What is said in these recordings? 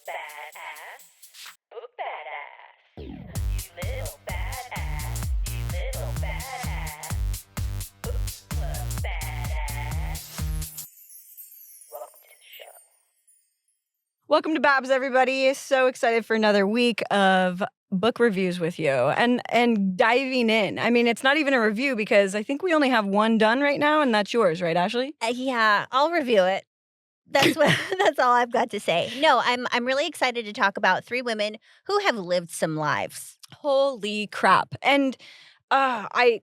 badass, book badass. You little badass, you little badass, book club badass. Welcome to the show. Welcome to Babs, everybody. So excited for another week of book reviews with you and diving in. I mean, it's not even a review because I think we only have one done right now, and that's yours, right, Ashley? Yeah, I'll review it. That's all I've got to say. No, I'm really excited to talk about three women who have lived some lives. Holy crap! And I've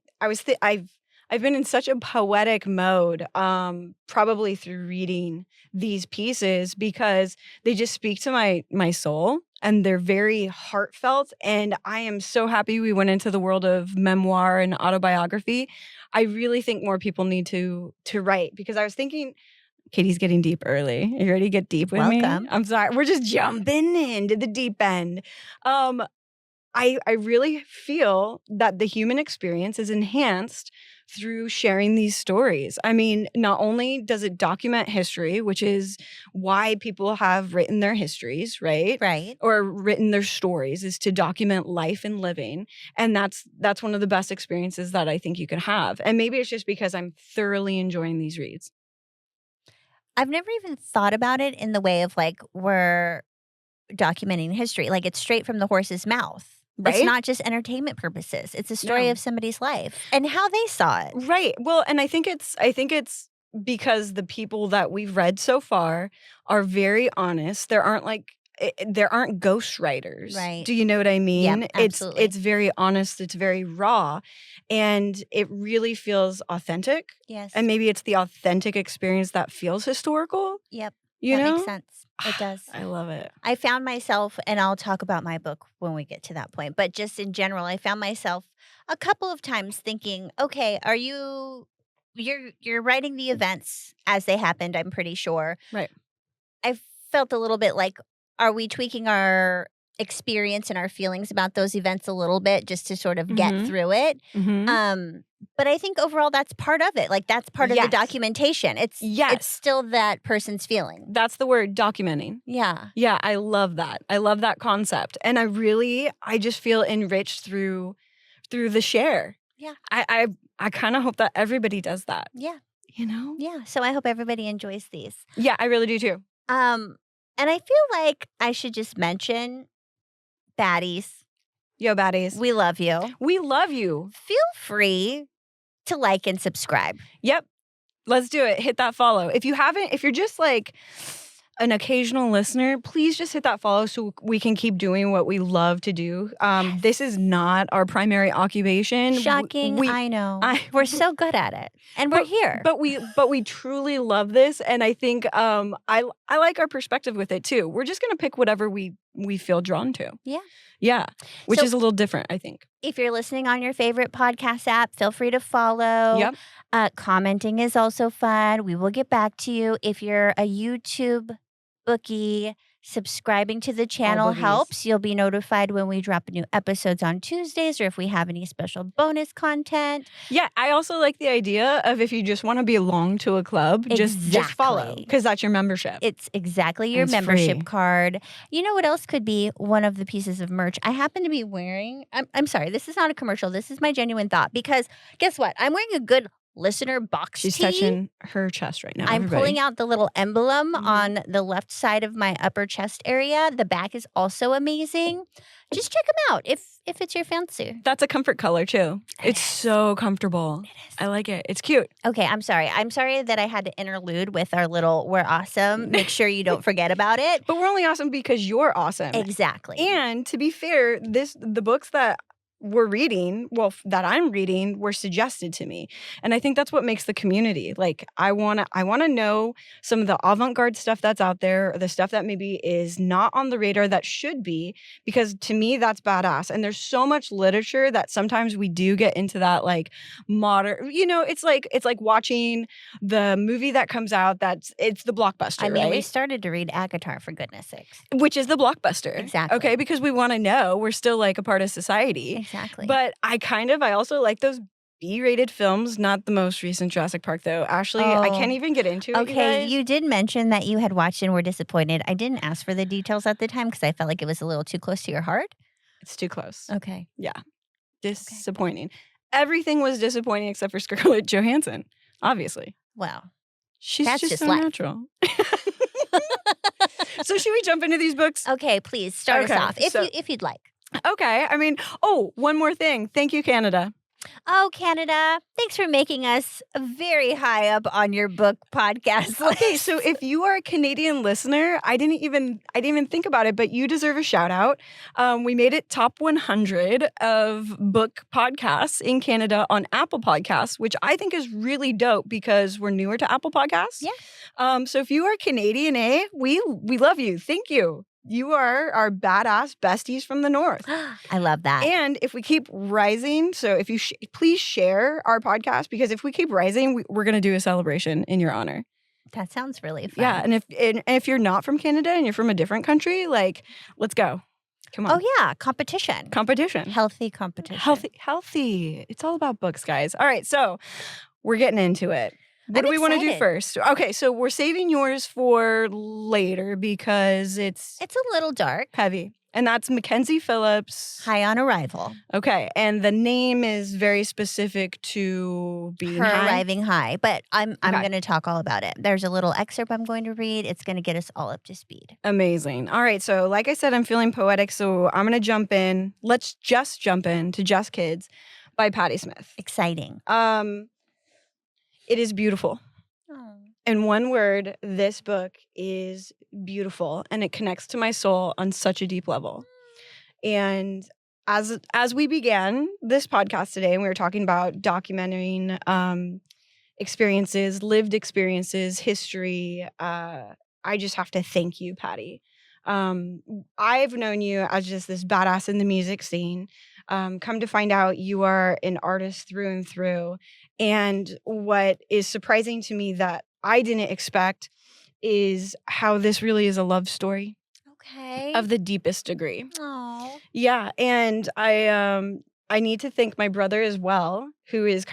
been in such a poetic mode, probably through reading these pieces because they just speak to my soul and they're very heartfelt. And I am so happy we went into the world of memoir and autobiography. I really think more people need to write because I was thinking. Katie's getting deep early. Are you ready to get deep with Welcome. me? I'm sorry. We're just jumping into the deep end. I really feel that the human experience is enhanced through sharing these stories. I mean, not only does it document history, which is why people have written their histories, right? Right. Or written their stories, is to document life and living. And that's one of the best experiences that I think you can have. And maybe it's just because I'm thoroughly enjoying these reads. I've never even thought about it in the way of like we're documenting history. Like it's straight from the horse's mouth. Right? It's not just entertainment purposes. It's a story of somebody's life and how they saw it. Right. Well, and I think it's because the people that we've read so far are very honest. There aren't ghostwriters. Right. Do you know what I mean? Yep, absolutely. It's very honest. It's very raw, and it really feels authentic. Yes. And maybe it's the authentic experience that feels historical. Yep. You that know? makes sense. It does. I love it. I found myself, and I'll talk about my book when we get to that point, but just in general, I found myself a couple of times thinking, okay, you're writing the events as they happened, I'm pretty sure. Right. I felt a little bit like, are we tweaking our experience and our feelings about those events a little bit just to sort of get through it? Mm-hmm. But I think overall that's part of it. Like that's part of the documentation. It's still that person's feeling. That's the word, documenting. Yeah. Yeah, I love that. I love that concept. And I just feel enriched through the share. Yeah. I kind of hope that everybody does that. Yeah. You know? Yeah. So I hope everybody enjoys these. Yeah, I really do too. And I feel like I should just mention baddies. Yo, baddies. We love you. We love you. Feel free to like and subscribe. Yep. Let's do it. Hit that follow. If you're just like an occasional listener, please just hit that follow so we can keep doing what we love to do. This is not our primary occupation. Shocking, I know. We're so good at it. And we're here. But we truly love this. And I think I like our perspective with it too. We're just going to pick whatever we feel drawn to. Yeah. Yeah. Which is a little different, I think. If you're listening on your favorite podcast app, feel free to follow. Yep. Commenting is also fun. We will get back to you. If you're a YouTube bookie, subscribing to the channel helps. You'll be notified when we drop new episodes on Tuesdays or if we have any special bonus content. Yeah, I also like the idea of if you just want to belong to a club, just follow because that's your membership. It's exactly your membership card. You know what else could be one of the pieces of merch? I happen to be wearing, I'm sorry, this is not a commercial. This is my genuine thought because guess what? I'm wearing a good listener box She's tee. touching her chest right now. I'm pulling out the little emblem on the left side of my upper chest area. The back is also amazing. Just check them out if it's your fancy. That's a comfort color too. It's so comfortable. It is. I like it. It's cute. Okay, I'm sorry. I'm sorry that I had to interlude with our little "We're awesome." Make sure you don't forget about it. But we're only awesome because you're awesome. Exactly. And to be fair, the books that we're reading, that I'm reading, were suggested to me. And I think that's what makes the community. Like, I want to know some of the avant-garde stuff that's out there, or the stuff that maybe is not on the radar that should be, because to me, that's badass. And there's so much literature that sometimes we do get into that, like, modern, it's like watching the movie that comes out it's the blockbuster, I mean, right? we started to read Akatar, for goodness sakes. Which is the blockbuster. Exactly. Okay, because we want to know we're still, like, a part of society. Exactly. But I also like those B-rated films, not the most recent Jurassic Park, though. Ashley, I can't even get into it, you Okay, guys. you did mention that you had watched and were disappointed. I didn't ask for the details at the time because I felt like it was a little too close to your heart. It's too close. Okay. Yeah. Disappointing. Everything was disappointing except for Scarlett Johansson, obviously. Well, She's that's just just so life. natural. So should we jump into these books? Okay, please start us Okay, off if you'd like. Okay. I mean, one more thing. Thank you, Canada. Oh, Canada, thanks for making us very high up on your book podcast list. Okay, so if you are a Canadian listener, I didn't even think about it, but you deserve a shout out. We made it top 100 of book podcasts in Canada on Apple Podcasts, which I think is really dope because we're newer to Apple Podcasts. Yeah. So if you are Canadian, we love you. Thank you. You are our badass besties from the north. I love that. And if we keep rising, so if you please share our podcast, because if we keep rising, we're going to do a celebration in your honor. That sounds really fun. Yeah, and if you're not from Canada and you're from a different country, like, let's go. Come on. Oh, yeah, competition. Healthy competition. Healthy. It's all about books, guys. All right, so we're getting into it. What do we want to do first? Okay, so we're saving yours for later because it's a little dark. Heavy. And that's Mackenzie Phillips. High on Arrival. Okay, and the name is very specific to being her high. Arriving high, but I'm going to talk all about it. There's a little excerpt I'm going to read. It's going to get us all up to speed. Amazing. All right, so like I said, I'm feeling poetic, so I'm going to jump in. Let's just jump in to Just Kids by Patti Smith. Exciting. It is beautiful. Oh. In one word, this book is beautiful, and it connects to my soul on such a deep level. And as we began this podcast today, and we were talking about documenting experiences, lived experiences, history, I just have to thank you, Patti. I've known you as just this badass in the music scene. Come to find out, you are an artist through and through. And what is surprising to me that I didn't expect is how this really is a love story. Okay. Of the deepest degree. Oh. Yeah, and I need to thank my brother as well, who is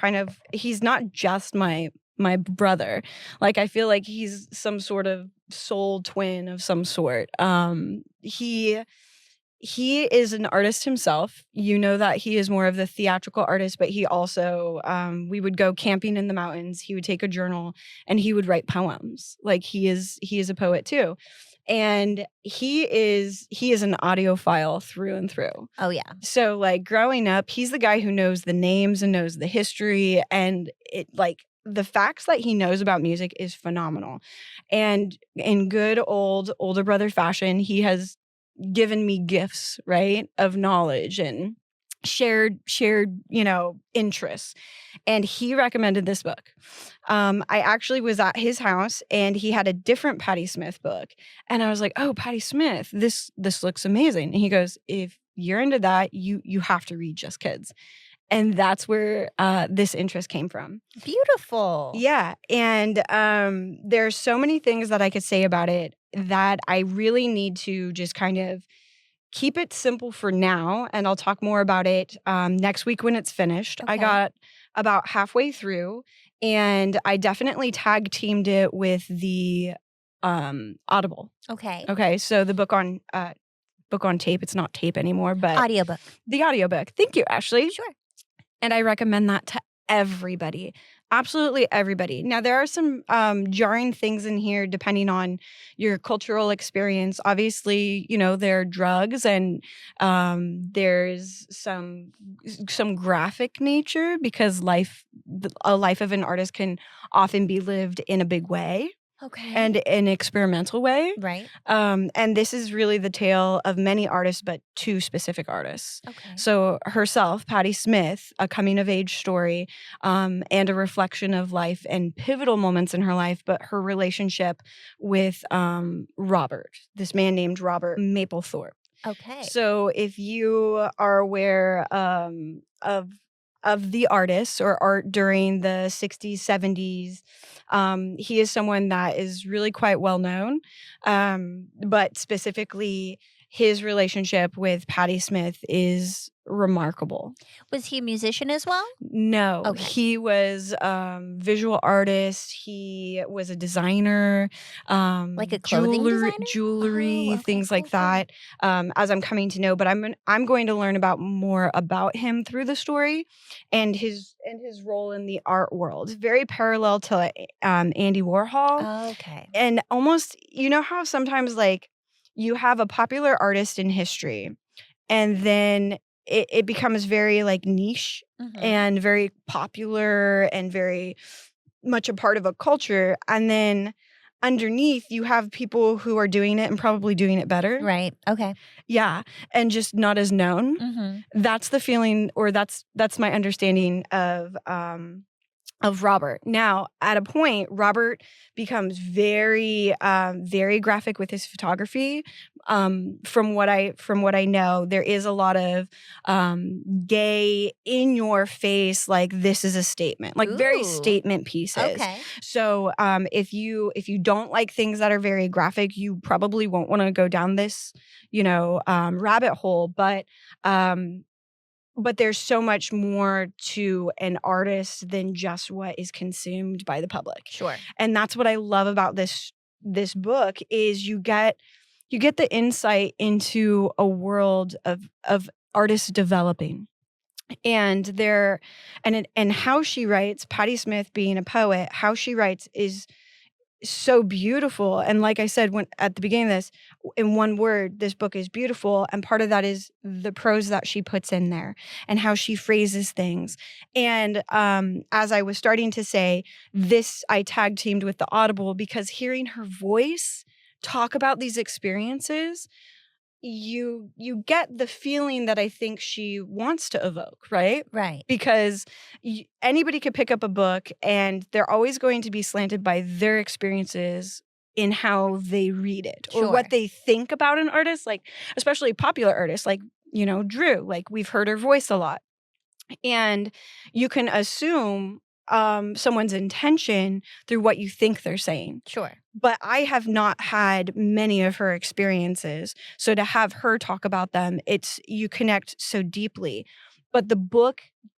he's not just my brother. Like, I feel like he's some sort of soul twin of some sort. He is an artist himself. You know that he is more of the theatrical artist, but he also, we would go camping in the mountains. He would take a journal and he would write poems. Like, he is a poet too. And he is an audiophile through and through. Oh, yeah. So, like, growing up, he's the guy who knows the names and knows the history, and the facts that he knows about music is phenomenal. And in good older brother fashion, he has given me gifts, right, of knowledge and shared, interests. And he recommended this book. I actually was at his house and he had a different Patti Smith book. And I was like, oh, Patti Smith, this looks amazing. And he goes, if you're into that, you have to read Just Kids. And that's where this interest came from. Beautiful. Yeah. And there's so many things that I could say about it that I really need to just kind of keep it simple for now. And I'll talk more about it next week when it's finished. Okay. I got about halfway through and I definitely tag teamed it with the Audible. Okay. Okay. So the book on tape. It's not tape anymore, but audiobook. The audiobook. Thank you, Ashley. Sure. And I recommend that to everybody. Absolutely everybody. Now, there are some jarring things in here depending on your cultural experience. Obviously, there are drugs and there's some graphic nature because a life of an artist can often be lived in a big way. Okay. And an experimental way. Right. And this is really the tale of many artists, but two specific artists. Okay. So herself, Patti Smith, a coming-of-age story and a reflection of life and pivotal moments in her life, but her relationship with Robert, this man named Robert Mapplethorpe. Okay. So if you are aware of the artists or art during the 60s, 70s. He is someone that is really quite well known, but specifically his relationship with Patti Smith is remarkable. Was he a musician as well? No, Okay. he was visual artist. He was a designer, Like a clothing designer? jewelry, Oh, okay, things like cool. that. As I'm coming to know, but I'm going to learn more about him through the story, and his role in the art world. Very parallel to Andy Warhol, Okay. and almost how sometimes like you have a popular artist in history, and then it becomes very like niche and very popular and very much a part of a culture. And then underneath you have people who are doing it and probably doing it better. Right. Okay. Yeah. And just not as known. That's the feeling, or that's my understanding of Robert. Now, at a point, Robert becomes very, very graphic with his photography. From what I know, there is a lot of gay, in your face, like this is a statement, like very statement pieces. Okay. So, if you don't like things that are very graphic, you probably won't want to go down this, rabbit hole. But there's so much more to an artist than just what is consumed by the public. Sure. And that's what I love about this book is you get the insight into a world of artists developing. And and how she writes, Patti Smith being a poet, how she writes is so beautiful. And like I said at the beginning of this, in one word, this book is beautiful. And part of that is the prose that she puts in there and how she phrases things. And as I was starting to say, this I tag teamed with the Audible because hearing her voice talk about these experiences, you get the feeling that I think she wants to evoke, right? Right. Because anybody could pick up a book and they're always going to be slanted by their experiences in how they read it or what they think about an artist, like especially popular artists like, Drew, like we've heard her voice a lot. And you can assume someone's intention through what you think they're saying. Sure. But I have not had many of her experiences. So to have her talk about them, you connect so deeply. But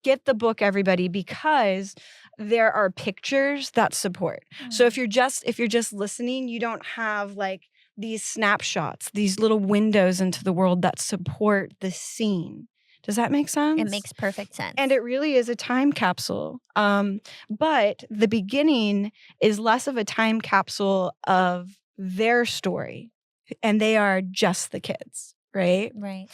get the book, everybody, because there are pictures that support. So if you're just listening, you don't have like these snapshots, these little windows into the world that support the scene. Does that make sense? It makes perfect sense. And it really is a time capsule. But the beginning is less of a time capsule of their story. And they are just the kids, right? Right.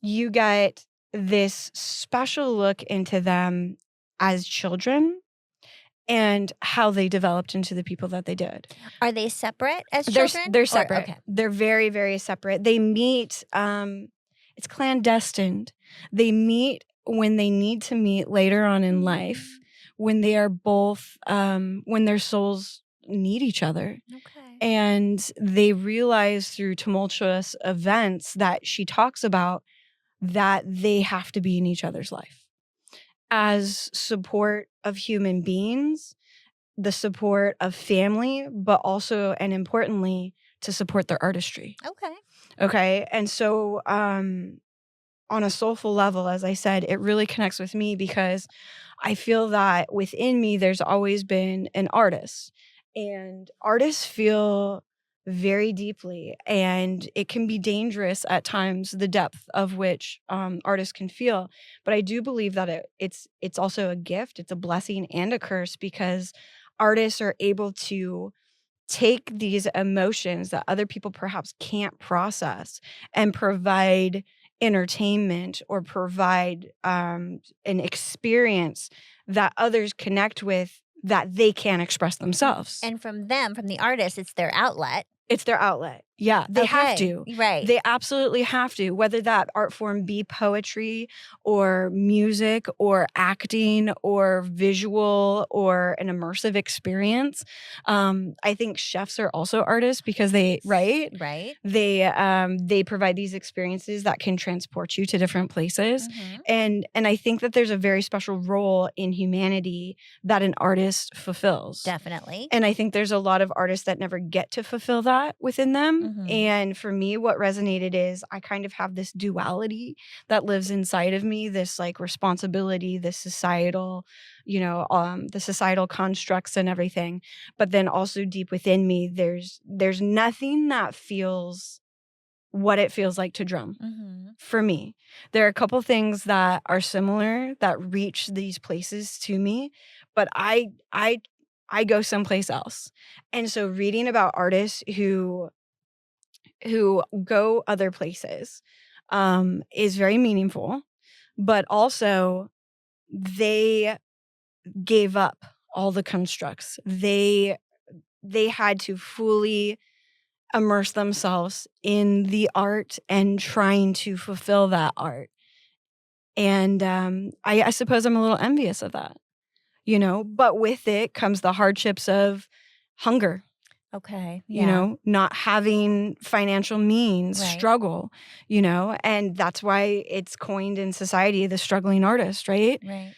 You get this special look into them as children and how they developed into the people that they did. Are they separate as children? They're separate. Okay. They're very, very separate. They meet... it's clandestine. They meet when they need to meet later on in life, when they are both, when their souls need each other. Okay. And they realize through tumultuous events that she talks about that they have to be in each other's life as support of human beings, the support of family, but also and importantly, to support their artistry. Okay. Okay. And so on a soulful level, as I said, it really connects with me because I feel that within me, there's always been an artist. And artists feel very deeply, and it can be dangerous at times, the depth of which artists can feel. But I do believe that it's also a gift, it's a blessing and a curse because artists are able to take these emotions that other people perhaps can't process and provide entertainment or provide an experience that others connect with that they can't express themselves. And from the artist, it's their outlet. It's their outlet. Yeah, they have to. Right. They absolutely have to, whether that art form be poetry or music or acting or visual or an immersive experience. I think chefs are also artists because they Right. they provide these experiences that can transport you to different places. And I think that there's a very special role in humanity that an artist fulfills. Definitely. And I think there's a lot of artists that never get to fulfill that within them And for me, what resonated is I kind of have this duality that lives inside of me, this like responsibility, this societal, the societal constructs and everything. But then also deep within me, there's nothing that feels what it feels like to drum. For me, there are a couple things that are similar that reach these places to me, but I go someplace else. And so reading about artists who go other places is very meaningful, but also they gave up all the constructs. They had to fully immerse themselves in the art and trying to fulfill that art. And I suppose I'm a little envious of that, but with it comes the hardships of hunger. Okay. Not having financial means, struggle, and that's why it's coined in society the struggling artist, right? Right.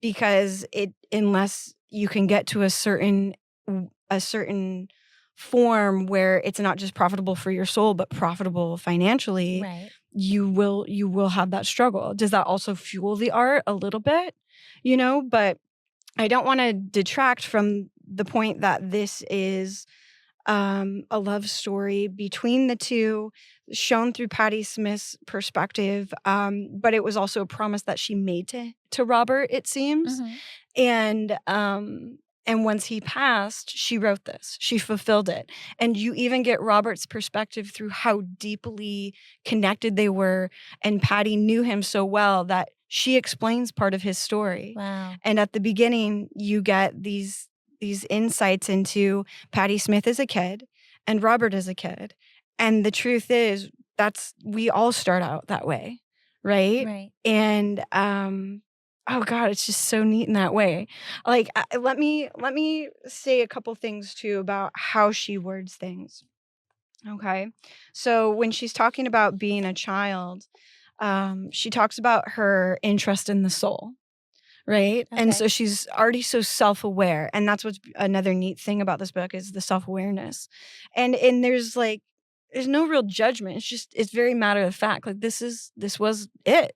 Because unless you can get to a certain form where it's not just profitable for your soul but profitable financially, you will have that struggle. Does that also fuel the art a little bit? But I don't want to detract from the point that this is a love story between the two, shown through Patti Smith's perspective. But it was also a promise that she made to Robert, it seems. And once he passed, she wrote this. She fulfilled it. And you even get Robert's perspective through how deeply connected they were. And Patti knew him so well that she explains part of his story. Wow. And at the beginning, you get these insights into Patti Smith as a kid and Robert as a kid. And the truth is we all start out that way, right? Right. And oh God, it's just so neat in that way. Like, let me say a couple things too about how she words things. Okay. So when she's talking about being a child, she talks about her interest in the soul. Right. Okay. And so she's already so self-aware. And that's what's another neat thing about this book is the self-awareness. And there's no real judgment. It's very matter of fact. Like this was it.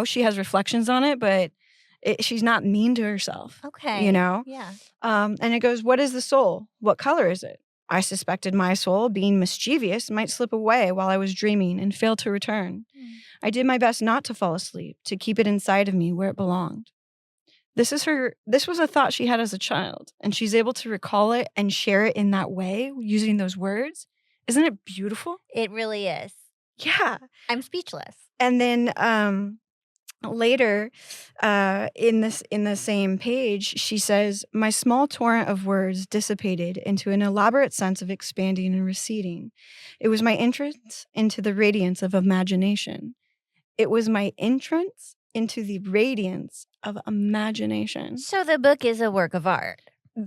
She has reflections on it, but she's not mean to herself. Okay. Yeah. And it goes, what is the soul? What color is it? I suspected my soul, being mischievous, might slip away while I was dreaming and fail to return. I did my best not to fall asleep, to keep it inside of me where it belonged. This was a thought she had as a child, and she's able to recall it and share it in that way using those words. Isn't it beautiful? It really is. Yeah. I'm speechless. And then later in the same page, she says, my small torrent of words dissipated into an elaborate sense of expanding and receding. It was my entrance into the radiance of imagination. It was my entrance into the radiance of imagination. So the book is a work of art.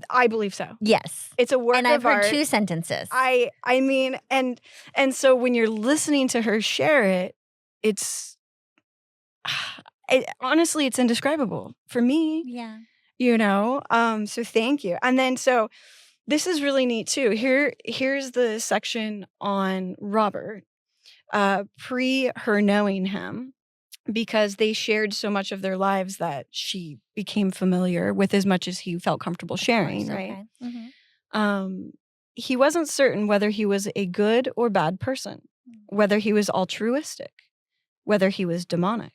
I believe so. Yes. It's a work of art. And I've heard 2 sentences. I mean, and so when you're listening to her share it, honestly, it's indescribable for me. Yeah. So thank you. And then, so this is really neat too. Here's the section on Robert, pre her knowing him, because they shared so much of their lives that she became familiar with as much as he felt comfortable sharing, right? Okay. He wasn't certain whether he was a good or bad person, whether he was altruistic, whether he was demonic.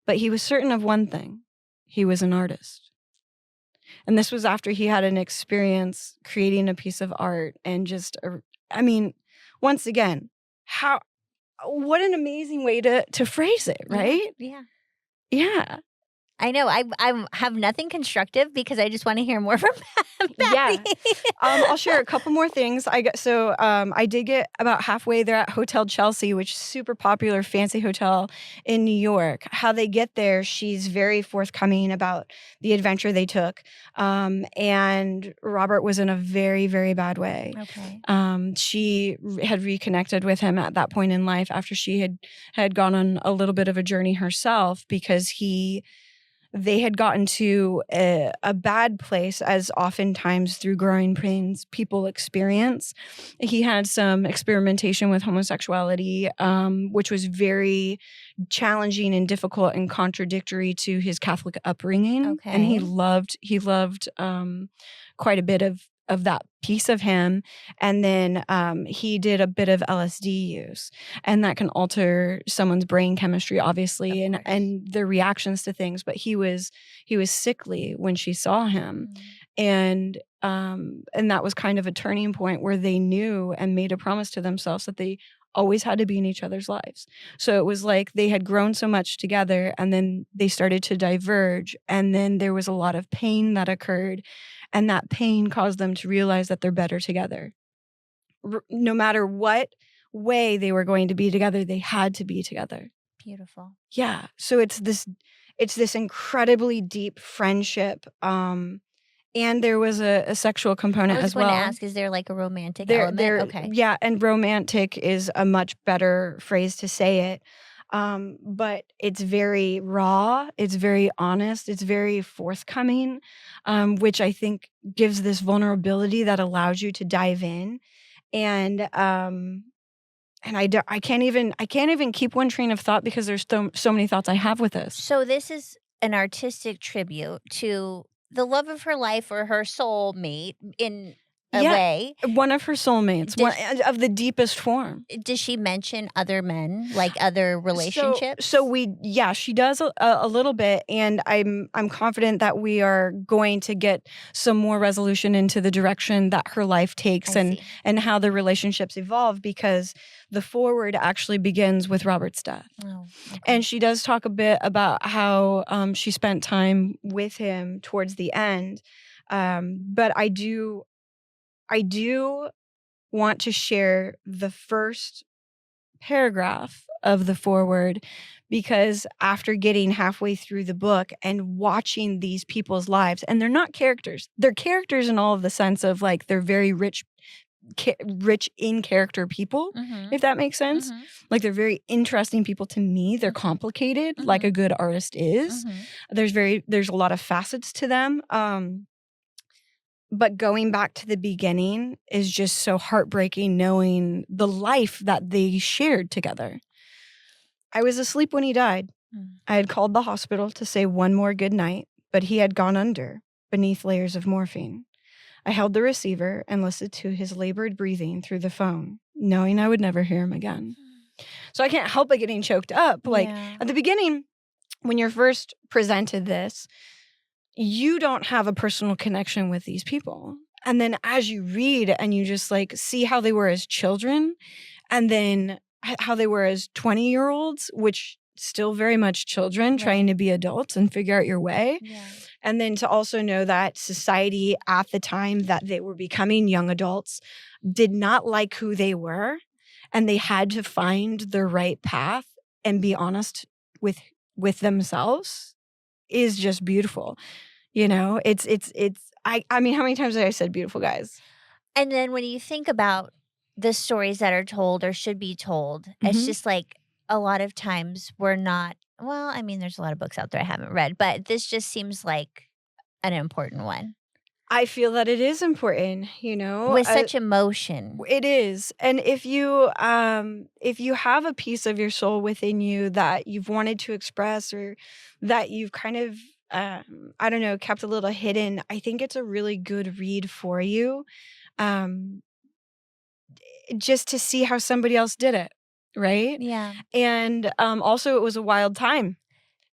But he was certain of one thing. He was an artist. And this was after he had an experience creating a piece of art and once again, what an amazing way to phrase it, right? Yeah. Yeah. I know. I have nothing constructive because I just want to hear more from Patti. Yeah. I'll share a couple more things. I did get about halfway there at Hotel Chelsea, which is a super popular fancy hotel in New York. How they get there, she's very forthcoming about the adventure they took. And Robert was in a very, very bad way. Okay. She had reconnected with him at that point in life after she had gone on a little bit of a journey herself, because he they had gotten to a bad place, as oftentimes through growing pains people experience. He had some experimentation with homosexuality, which was very challenging and difficult and contradictory to his Catholic upbringing. And he loved quite a bit of that piece of him. And then he did a bit of LSD use, and that can alter someone's brain chemistry, obviously, and their reactions to things. But he was sickly when she saw him. And that was kind of a turning point where they knew and made a promise to themselves that they always had to be in each other's lives. So it was like they had grown so much together, and then they started to diverge, and then there was a lot of pain that occurred, and that pain caused them to realize that they're better together. No matter what way they were going to be together, they had to be together. Beautiful. Yeah. So it's this incredibly deep friendship. And there was a sexual component as well. I was going to ask, is there like a romantic element? Okay. Yeah, and romantic is a much better phrase to say it. But it's very raw, it's very honest, it's very forthcoming, which I think gives this vulnerability that allows you to dive in. And I can't even keep one train of thought because there's so many thoughts I have with this. So this is an artistic tribute to the love of her life, or her soulmate in a way. One of her soulmates, one of the deepest form. Does she mention other men, like other relationships? She does a little bit, and I'm confident that we are going to get some more resolution into the direction that her life takes and how the relationships evolve, because the foreword actually begins with Robert's death. Oh, okay. And she does talk a bit about how she spent time with him towards the end. But I do want to share the first paragraph of the foreword, because after getting halfway through the book and watching these people's lives, and they're not characters. They're characters in all of the sense of like they're very rich in character people, if that makes sense. Like they're very interesting people to me. They're complicated, like a good artist is. There's a lot of facets to them. But going back to the beginning is just so heartbreaking, knowing the life that they shared together. I was asleep when he died. I had called the hospital to say one more good night, but he had gone under beneath layers of morphine. I held the receiver and listened to his labored breathing through the phone, knowing I would never hear him again. So I can't help but getting choked up. Like at the beginning, when you're first presented this, you don't have a personal connection with these people. And then as you read and you just like see how they were as children, and then how they were as 20-year-olds, which still very much children trying to be adults and figure out your way. Yeah. And then to also know that society at the time that they were becoming young adults did not like who they were, and they had to find the right path and be honest with themselves is just beautiful. You know, it's I mean, how many times have I said beautiful, guys? And then when you think about the stories that are told or should be told, it's just like a lot of times we're not, well, I mean, there's a lot of books out there I haven't read, but this just seems like an important one. I feel that it is important, you know, with such emotion. It is. And if you have a piece of your soul within you that you've wanted to express, or that you've kind of, I don't know, kept a little hidden, I think it's a really good read for you. Just to see how somebody else did it. Right? Yeah. And also it was a wild time.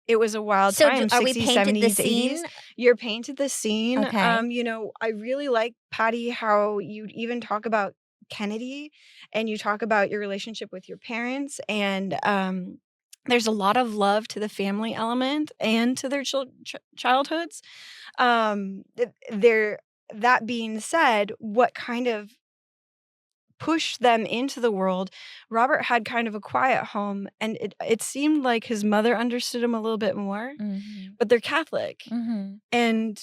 It was a wild time. Are 60s, we painted 70s, the 80s. scene? You're painted the scene. Okay. You know, I really like, Patti, how you even talk about Kennedy, and you talk about your relationship with your parents, and there's a lot of love to the family element and to their childhoods. That being said, what kind of pushed them into the world, Robert had kind of a quiet home, and it seemed like his mother understood him a little bit more, but they're Catholic. And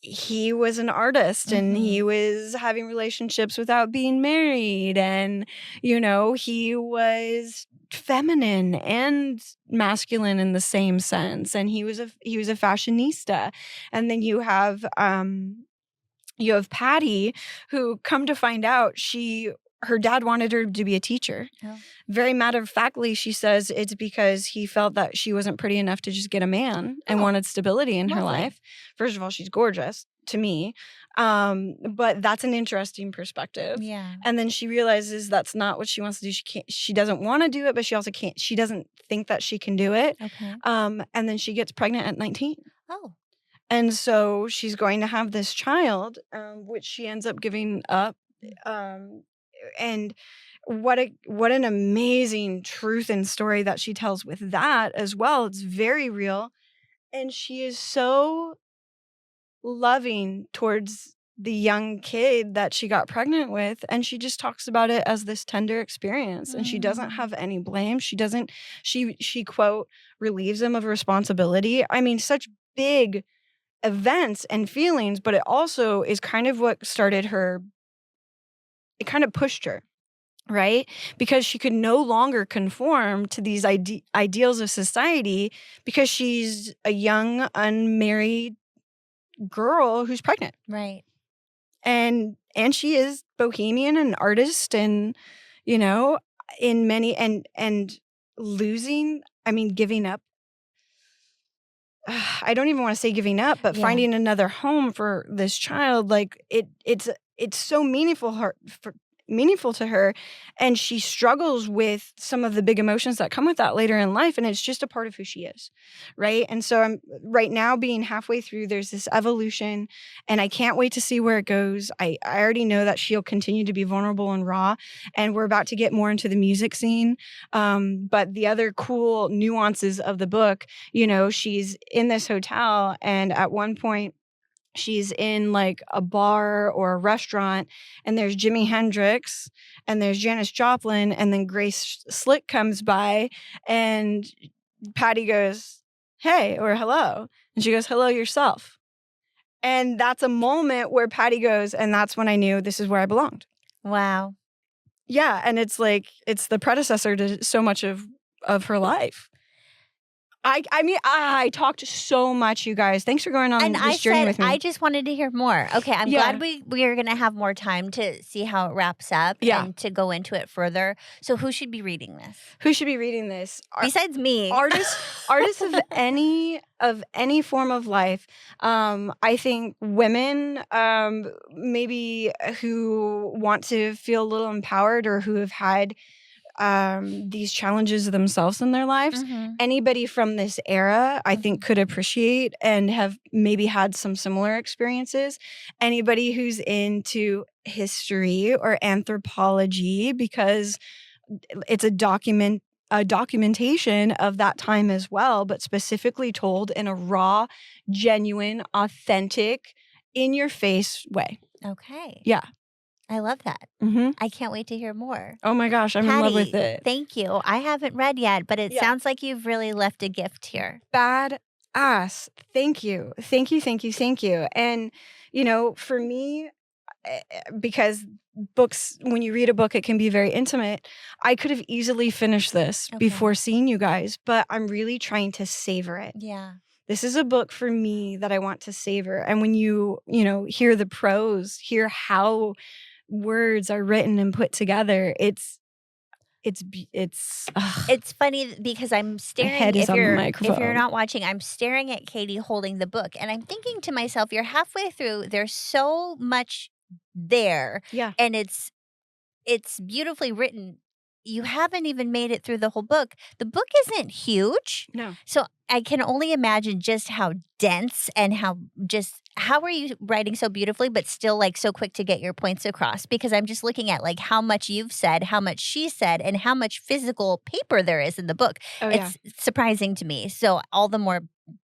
he was an artist and he Mhm. was having relationships without being married, and he was feminine and masculine in the same sense, and he was a fashionista. And then you have Patti, who, come to find out, her dad wanted her to be a teacher. Oh. Very matter-of-factly, she says it's because he felt that she wasn't pretty enough to just get a man and wanted stability in her lovely. life. First of all, she's gorgeous to me. But that's an interesting perspective. Yeah. And then she realizes that's not what she wants to do. She doesn't want to do it, but she also can't. She doesn't think that she can do it. Okay. And then she gets pregnant at 19. Oh. And so she's going to have this child, which she ends up giving up. And what an amazing truth and story that she tells with that as well. It's very real. And she is so loving towards the young kid that she got pregnant with. And she just talks about it as this tender experience. And she doesn't have any blame. She quote, relieves him of responsibility. I mean, such big events and feelings, but it also is kind of what started her. It kind of pushed her, right? Because she could no longer conform to these ideals of society, because she's a young, unmarried girl who's pregnant. Right. And she is bohemian and artist, and, in many, and losing, giving up. I don't even want to say giving up, but finding another home for this child, like it's so meaningful to her, and she struggles with some of the big emotions that come with that later in life, and it's just a part of who she is, right? And so I'm right now, being halfway through, there's this evolution, and I can't wait to see where it goes. I already know that she'll continue to be vulnerable and raw, and we're about to get more into the music scene. But the other cool nuances of the book, she's in this hotel, and at one point she's in like a bar or a restaurant, and there's Jimi Hendrix and there's Janis Joplin, and then Grace Slick comes by, and Patti goes, "Hey," or "Hello." And she goes, "Hello yourself." And that's a moment where Patti goes, and that's when I knew this is where I belonged. Wow. Yeah. And it's like, it's the predecessor to so much of her life. I talked so much, you guys. Thanks for going on this journey with me. I just wanted to hear more. Okay, I'm glad we are going to have more time to see how it wraps up and to go into it further. So who should be reading this? Who should be reading this? Besides me. Artists of any form of life. I think women, maybe who want to feel a little empowered, or who have had these challenges themselves in their lives. Anybody from this era, I think, could appreciate and have maybe had some similar experiences. Anybody who's into history or anthropology, because it's a documentation of that time as well, but specifically told in a raw, genuine, authentic, in-your-face way. Okay. Yeah. I love that. Mm-hmm. I can't wait to hear more. Oh my gosh, I'm in love with it. Thank you. I haven't read yet, but it sounds like you've really left a gift here. Bad Ass. Thank you. Thank you, thank you, thank you. And, for me, because books, when you read a book, it can be very intimate. I could have easily finished this before seeing you guys, but I'm really trying to savor it. Yeah. This is a book for me that I want to savor. And when you hear the prose, hear how words are written and put together, it's funny because I'm staring. My head is on the microphone. If you're not watching, I'm staring at Katie holding the book, and I'm thinking to myself, "You're halfway through. There's so much there, and it's beautifully written. You haven't even made it through the whole book. The book isn't huge, no. So I can only imagine just how dense and how are you writing so beautifully, but still like so quick to get your points across? Because I'm just looking at like how much you've said, how much she said, and how much physical paper there is in the book. It's surprising to me. So all the more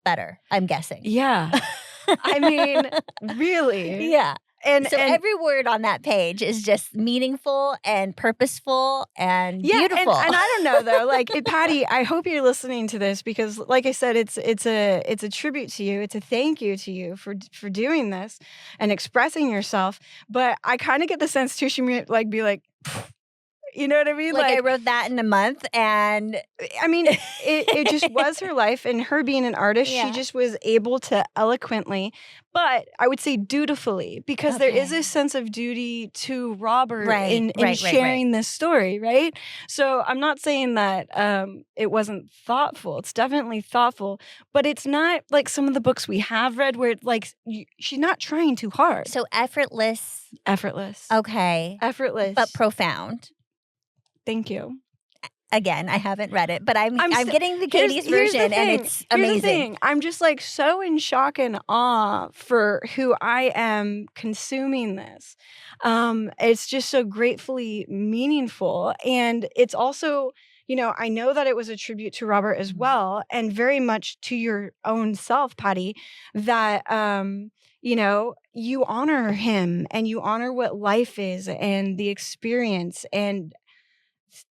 better, I'm guessing. Yeah. I mean, really. Yeah. So every word on that page is just meaningful and purposeful and beautiful. And I don't know though, like Patti, I hope you're listening to this because, like I said, it's a tribute to you. It's a thank you to you for doing this and expressing yourself. But I kind of get the sense too, she might like be like, you know what I mean? Like I wrote that in a month, and I mean, it just was her life, and her being an artist, she just was able to eloquently, but I would say dutifully, because there is a sense of duty to Robert in sharing this story, right? So I'm not saying that it wasn't thoughtful. It's definitely thoughtful, but it's not like some of the books we have read where like she's not trying too hard. So effortless. Okay. Effortless. But profound. Thank you. Again, I haven't read it, but I'm getting the Katie's version, and it's amazing. Here's the thing. I'm just like so in shock and awe for who I am consuming this. It's just so gratefully meaningful, and it's also, you know, I know that it was a tribute to Robert as well, and very much to your own self, Patti, that you know, you honor him and you honor what life is and the experience, and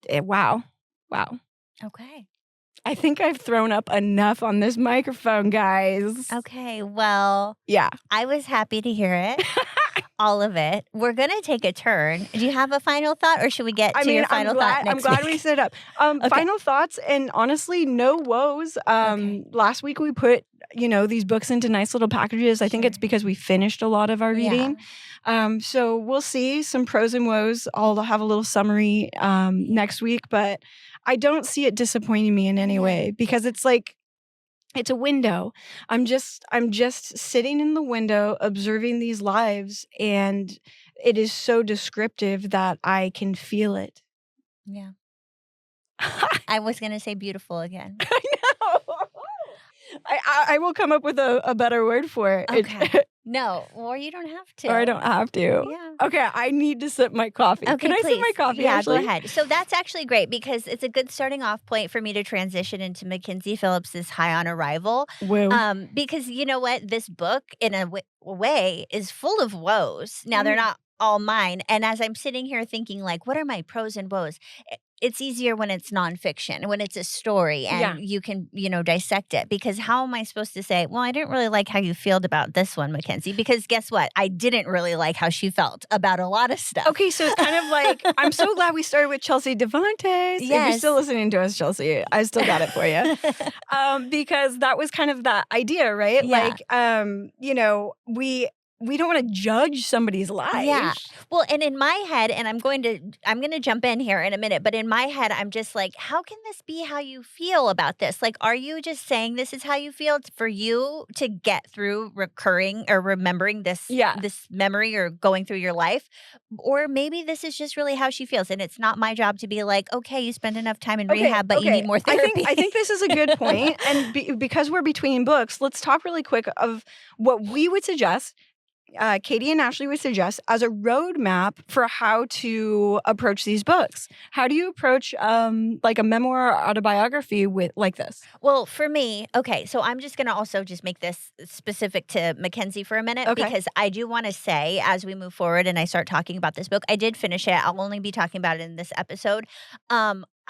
wow. Okay. I think I've thrown up enough on this microphone, guys. Okay. Well, yeah. I was happy to hear it. All of it. We're going to take a turn. Do you have a final thought, or should we get to your final thought next I'm glad week? we set up. Final thoughts, and honestly, no woes. Last week we put, you know, these books into nice little packages. I think it's because we finished a lot of our reading. So we'll see some pros and woes. I'll have a little summary next week, but I don't see it disappointing me in any way, because it's like, it's a window. I'm just sitting in the window observing these lives, and it is so descriptive that I can feel it. Yeah. I was going to say beautiful again. I know. I will come up with a better word for it. Okay. No, or you don't have to. Or I don't have to. Yeah. Okay, I need to sip my coffee. Okay, Can I sip my coffee? Yeah, actually? go ahead. So that's actually great, because it's a good starting off point for me to transition into Mackenzie Phillips's High on Arrival. Woo. Because you know what? This book, in a way, is full of woes. Now, they're not all mine. And as I'm sitting here thinking, like, what are my pros and woes? It's easier when it's nonfiction, when it's a story and you can, you know, dissect it. Because how am I supposed to say, well, I didn't really like how you felt about this one, Mackenzie? Because guess what? I didn't really like how she felt about a lot of stuff. Okay, so it's kind of like, I'm so glad we started with Chelsea Devontae. Yes. If you're still listening to us, Chelsea, I still got it for you. Because that was kind of the idea, right? Yeah. Like, you know, we don't want to judge somebody's life. Yeah. Well, and in my head, and I'm going to jump in here in a minute, but in my head, I'm just like, how can this be how you feel about this? Like, are you just saying this is how you feel? It's for you to get through recurring or remembering this memory or going through your life? Or maybe this is just really how she feels. And it's not my job to be like, okay, you spent enough time in rehab, but you need more therapy. I think this is a good point. And because we're between books, let's talk really quick of what we would suggest. Katie and Ashley would suggest as a roadmap for how to approach these books. How do you approach like a memoir or autobiography with like this? Well, for me, okay, so I'm just going to also just make this specific to Mackenzie for a minute, because I do want to say, as we move forward and I start talking about this book, I did finish it. I'll only be talking about it in this episode.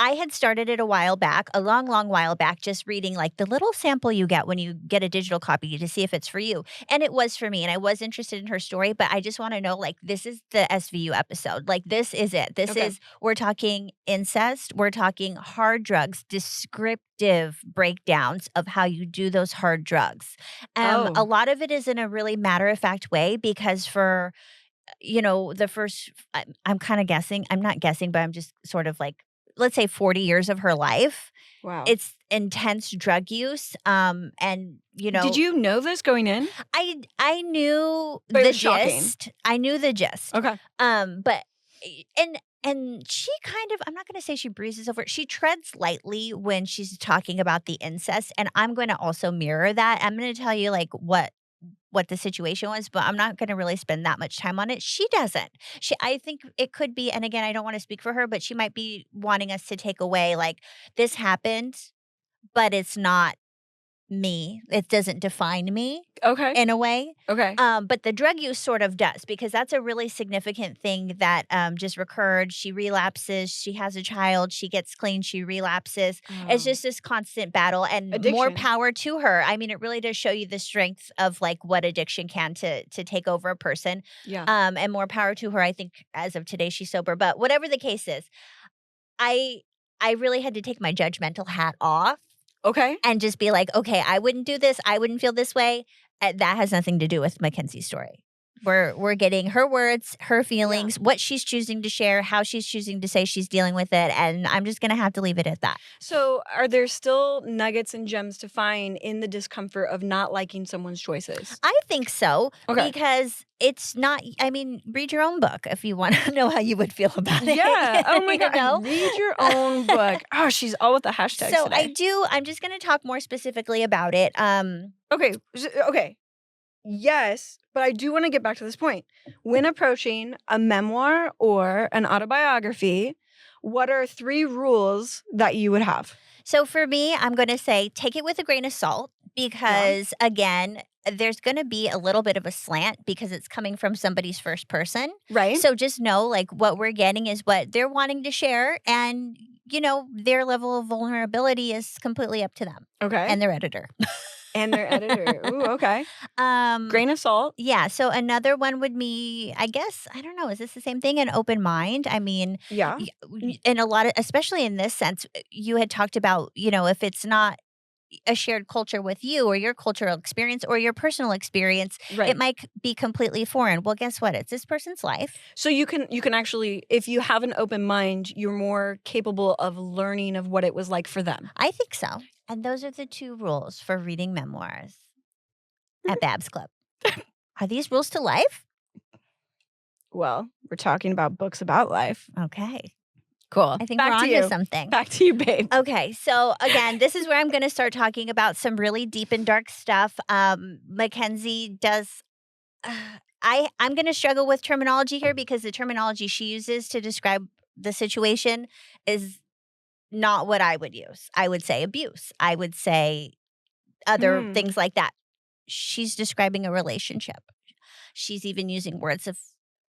I had started it a while back, a long, long while back, just reading like the little sample you get when you get a digital copy to see if it's for you. And it was for me, and I was interested in her story, but I just want to know, like, this is the SVU episode. Like, this is it. This is, we're talking incest. We're talking hard drugs, descriptive breakdowns of how you do those hard drugs. A lot of it is in a really matter-of-fact way, because for, you know, the first, I'm kind of guessing, I'm not guessing, but I'm just sort of like, let's say 40 years of her life. Wow. It's intense drug use. And, you know. Did you know this going in? I knew the gist. I knew the gist. Okay. But, and she kind of, I'm not going to say she breezes over it. She treads lightly when she's talking about the incest. And I'm going to also mirror that. I'm going to tell you like what the situation was, but I'm not going to really spend that much time on it. She doesn't. I think it could be, and again, I don't want to speak for her, but she might be wanting us to take away like, this happened, but it's not me. It doesn't define me Okay. in a way. Okay. But the drug use sort of does, because that's a really significant thing that just recurred. She relapses. She has a child. She gets clean. She relapses. It's just this constant battle, and more Addiction. power to her. I mean, it really does show you the strength of like what addiction can to take over a person. Yeah. And more power to her. I think as of today, she's sober. But whatever the case is, I really had to take my judgmental hat off Okay. and just be like, okay, I wouldn't do this. I wouldn't feel this way. That has nothing to do with Mackenzie's story. We're getting her words, her feelings, what she's choosing to share, how she's choosing to say she's dealing with it, and I'm just going to have to leave it at that. So, are there still nuggets and gems to find in the discomfort of not liking someone's choices? I think so, because it's not, I mean, read your own book if you want to know how you would feel about it. Yeah. Oh my God. know? Read your own book. Oh, she's all with the hashtags So today. I'm just going to talk more specifically about it. Okay. Yes, but I do want to get back to this point. When approaching a memoir or an autobiography, what are 3 rules that you would have? So for me, I'm going to say take it with a grain of salt, because again, there's going to be a little bit of a slant because it's coming from somebody's first person. Right. So just know like what we're getting is what they're wanting to share, and you know, their level of vulnerability is completely up to them. Okay. And their editor. And their editor. Ooh, okay. Grain of salt. Yeah. So another one would be, I guess, I don't know, is this the same thing? An open mind. I mean, Yeah. in a lot of, especially in this sense, you had talked about, you know, if it's not a shared culture with you or your cultural experience or your personal experience, Right. it might be completely foreign. Well, guess what? It's this person's life. So you can actually, if you have an open mind, you're more capable of learning of what it was like for them. I think so. And those are the 2 rules for reading memoirs at Babs Club. Are these rules to life? Well, we're talking about books about life. Okay. Cool. I think Back we're to onto you. something. Back to you, babe. Okay, so again, this is where I'm going to start talking about some really deep and dark stuff. Mackenzie does. I'm going to struggle with terminology here because the terminology she uses to describe the situation is not what I would use. I would say abuse. I would say other things like that. She's describing a relationship. She's even using words of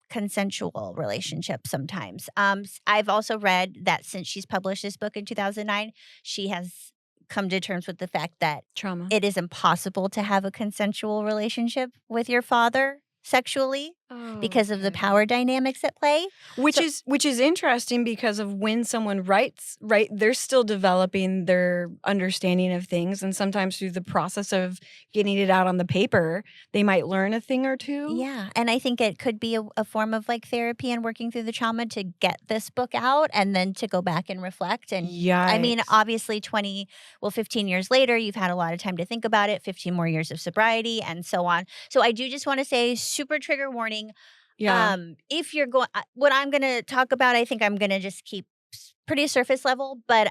consensual relationship sometimes. I've also read that since she's published this book in 2009, she has come to terms with the fact that Trauma. it is impossible to have a consensual relationship with your father sexually because of the power dynamics at play. Which is interesting because of when someone writes, right, they're still developing their understanding of things, and sometimes through the process of getting it out on the paper, they might learn a thing or two. Yeah, and I think it could be a form of like therapy and working through the trauma to get this book out and then to go back and reflect. And I mean, obviously 15 years later, you've had a lot of time to think about it, 15 more years of sobriety and so on. So I do just want to say super trigger warning. Yeah. If you're going, what I'm going to talk about, I think I'm going to just keep pretty surface level. But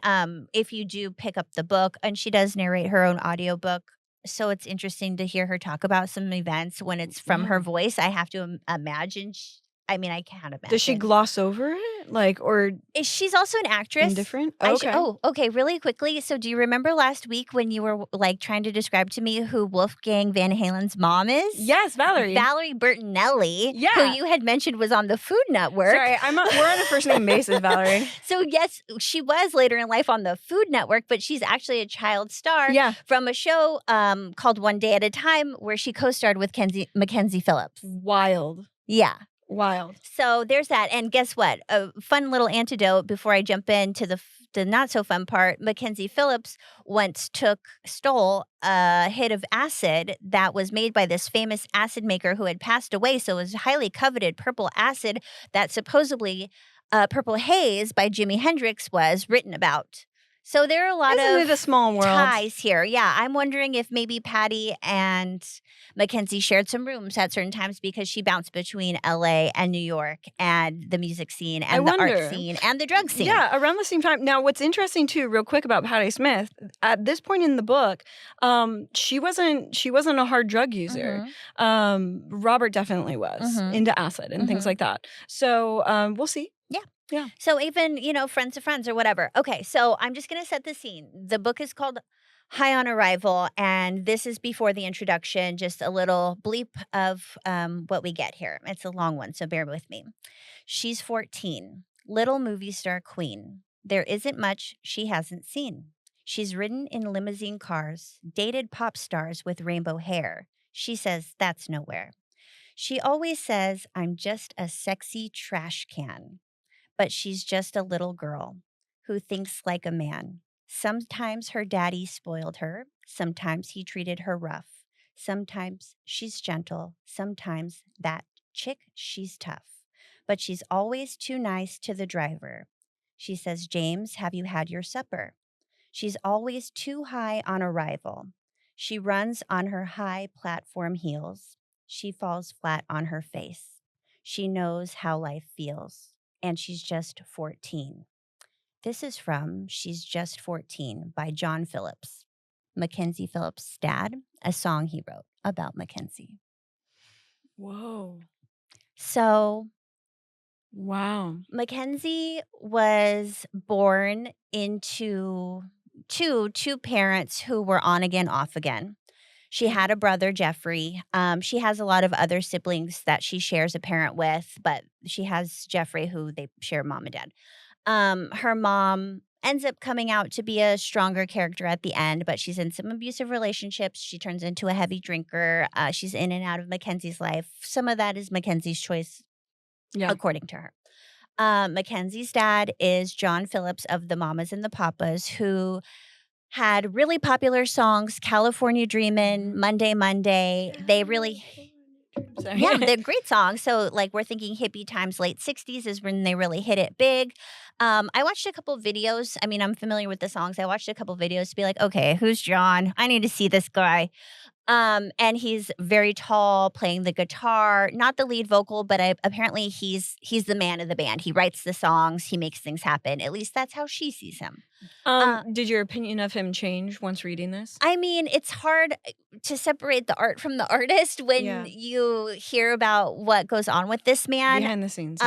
if you do pick up the book, and she does narrate her own audiobook, so it's interesting to hear her talk about some events when it's from her voice. I have to imagine. I mean, I can't imagine. Does she gloss over it? Like, or she's also an actress. Indifferent? Okay. Okay. Really quickly. So, do you remember last week when you were like trying to describe to me who Wolfgang Van Halen's mom is? Yes, Valerie. Valerie Bertinelli. Yeah. Who you had mentioned was on the Food Network. Sorry, we're on a first name basis, Valerie. So, yes, she was later in life on the Food Network, but she's actually a child star from a show called One Day at a Time, where she co-starred with Mackenzie Phillips. Wild. Yeah. Wild. So there's that. And guess what? A fun little antidote before I jump into the not so fun part. Mackenzie Phillips once stole a hit of acid that was made by this famous acid maker who had passed away. So it was highly coveted purple acid that supposedly Purple Haze by Jimi Hendrix was written about. So there are a lot Isn't of it a small world? ties here. Yeah, I'm wondering if maybe Patti and Mackenzie shared some rooms at certain times because she bounced between LA and New York and the music scene and the art scene and the drug scene. Yeah, around the same time. Now, what's interesting too, real quick about Patti Smith, at this point in the book, she wasn't a hard drug user. Robert definitely was into acid and things like that. So we'll see. Yeah. Yeah. So even, friends of friends or whatever. Okay, so I'm just going to set the scene. The book is called High on arrival, and this is before the introduction, just a little bleep of what we get here. It's a long one, so bear with me. She's 14, little movie star queen. There isn't much she hasn't seen. She's ridden in limousine cars, dated pop stars with rainbow hair. She says that's nowhere. She always says, I'm just a sexy trash can. But she's just a little girl who thinks like a man. Sometimes her daddy spoiled her. Sometimes he treated her rough. Sometimes she's gentle. Sometimes that chick, she's tough. But she's always too nice to the driver. She says, James, have you had your supper? She's always too high on arrival. She runs on her high platform heels. She falls flat on her face. She knows how life feels. And she's just 14. This is from She's Just 14 by John Phillips, Mackenzie Phillips' dad, a song he wrote about Mackenzie. Whoa. So, wow. Mackenzie was born into two parents who were on again, off again. She had a brother, Jeffrey. She has a lot of other siblings that she shares a parent with, but she has Jeffrey, who they share mom and dad. Her mom ends up coming out to be a stronger character at the end, but she's in some abusive relationships. She turns into a heavy drinker. She's in and out of Mackenzie's life. Some of that is Mackenzie's choice, according to her. Mackenzie's dad is John Phillips of the Mamas and the Papas, who had really popular songs, California Dreamin', Monday, Monday. They really, yeah, they're great songs. So like we're thinking hippie times, late 60s is when they really hit it big. I watched a couple videos. I mean, I'm familiar with the songs. I watched a couple videos to be like, okay, who's John? I need to see this guy. And he's very tall, playing the guitar, not the lead vocal, but apparently he's the man of the band. He writes the songs, he makes things happen. At least that's how she sees him. Did your opinion of him change once reading this? I mean, it's hard to separate the art from the artist when you hear about what goes on with this man. Behind the scenes.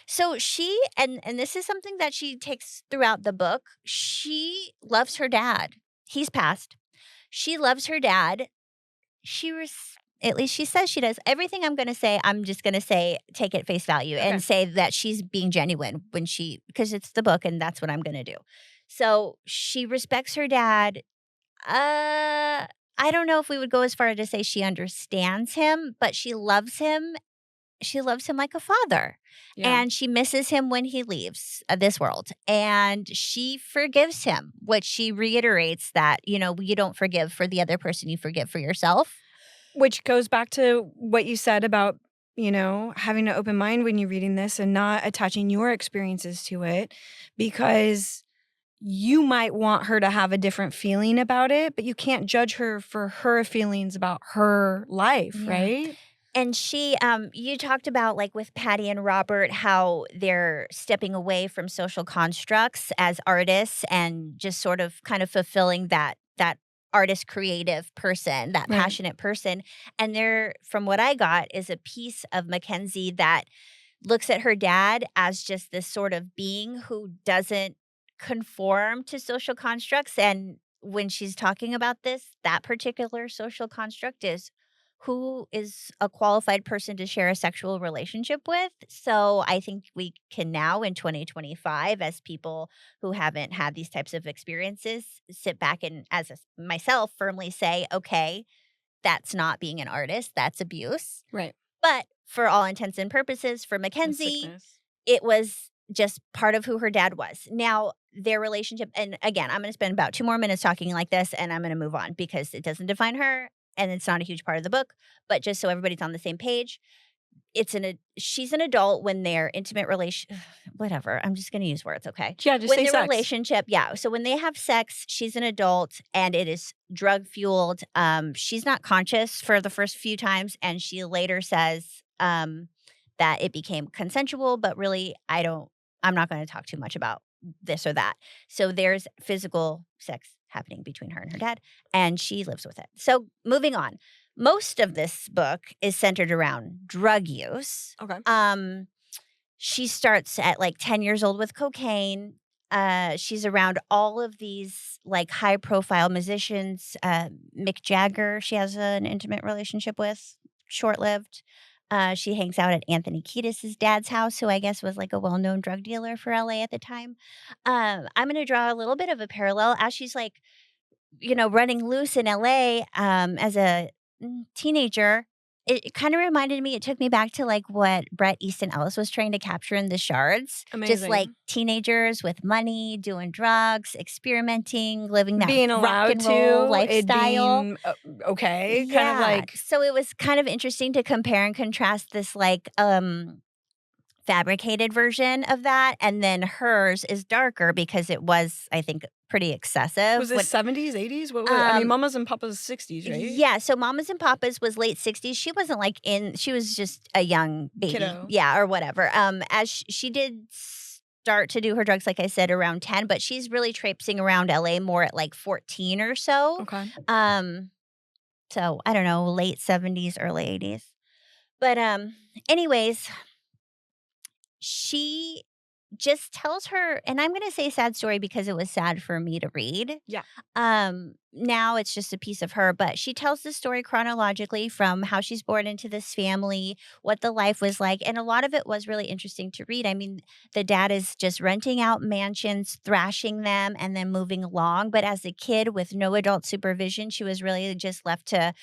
So she, and this is something that she takes throughout the book, she loves her dad. He's passed. She loves her dad. At least she says she does. Everything I'm going to say, I'm just going to say, take it face value and say that she's being genuine because it's the book and that's what I'm going to do. So she respects her dad. I don't know if we would go as far to say she understands him, but she loves him. She loves him like a father. Yeah. And she misses him when he leaves this world. And she forgives him, which she reiterates that, you don't forgive for the other person, you forgive for yourself. Which goes back to what you said about, having an open mind when you're reading this and not attaching your experiences to it, because you might want her to have a different feeling about it, but you can't judge her for her feelings about her life, right? And she, you talked about like with Patti and Robert, how they're stepping away from social constructs as artists and just sort of kind of fulfilling that artist creative person, that passionate person. And there, from what I got, is a piece of Mackenzie that looks at her dad as just this sort of being who doesn't conform to social constructs. And when she's talking about this, that particular social construct is who is a qualified person to share a sexual relationship with. So I think we can now in 2025, as people who haven't had these types of experiences, sit back and myself firmly say, okay, that's not being an artist, that's abuse. Right. But for all intents and purposes, for Mackenzie, it was just part of who her dad was. Now, their relationship, and again, I'm going to spend about 2 more minutes talking like this, and I'm going to move on because it doesn't define her. And it's not a huge part of the book, but just so everybody's on the same page, she's an adult when their intimate whatever. I'm just going to use words, okay? Yeah, just when say their sex. Relationship, so when they have sex, she's an adult and it is drug fueled. She's not conscious for the first few times, and she later says that it became consensual, but really, I'm not going to talk too much about this or that. So there's physical sex happening between her and her dad, and she lives with it. So moving on, most of this book is centered around drug use. Okay. She starts at like 10 years old with cocaine. She's around all of these like high profile musicians. Mick Jagger, she has an intimate relationship with, short lived. She hangs out at Anthony Kiedis' dad's house, who I guess was like a well known drug dealer for LA at the time. I'm going to draw a little bit of a parallel as she's like, running loose in LA as a teenager. It kind of reminded me, it took me back to like what Bret Easton Ellis was trying to capture in The Shards. Just like Amazing. teenagers with money, doing drugs, experimenting, living that Being rock allowed and roll to, it lifestyle. being okay, kind of Yeah. like So it was kind of interesting to compare and contrast this like fabricated version of that, and then hers is darker because it was, I think, pretty excessive. was this 70s, 80s? What was I mean, Um, Mamas and Papas 60s, right? Yeah, so Mamas and Papas was late 60s. She wasn't like she was just a young baby. Kiddo. Yeah, or whatever. As she did start to do her drugs, like I said, around 10, but she's really traipsing around LA more at like 14 or so. Okay. So I don't know, late 70s, early 80s. But anyways, she just tells her, and I'm going to say sad story because it was sad for me to read. Yeah. Now it's just a piece of her, but she tells the story chronologically from how she's born into this family, what the life was like, and a lot of it was really interesting to read. I mean, the dad is just renting out mansions, thrashing them, and then moving along. But as a kid with no adult supervision, she was really just left to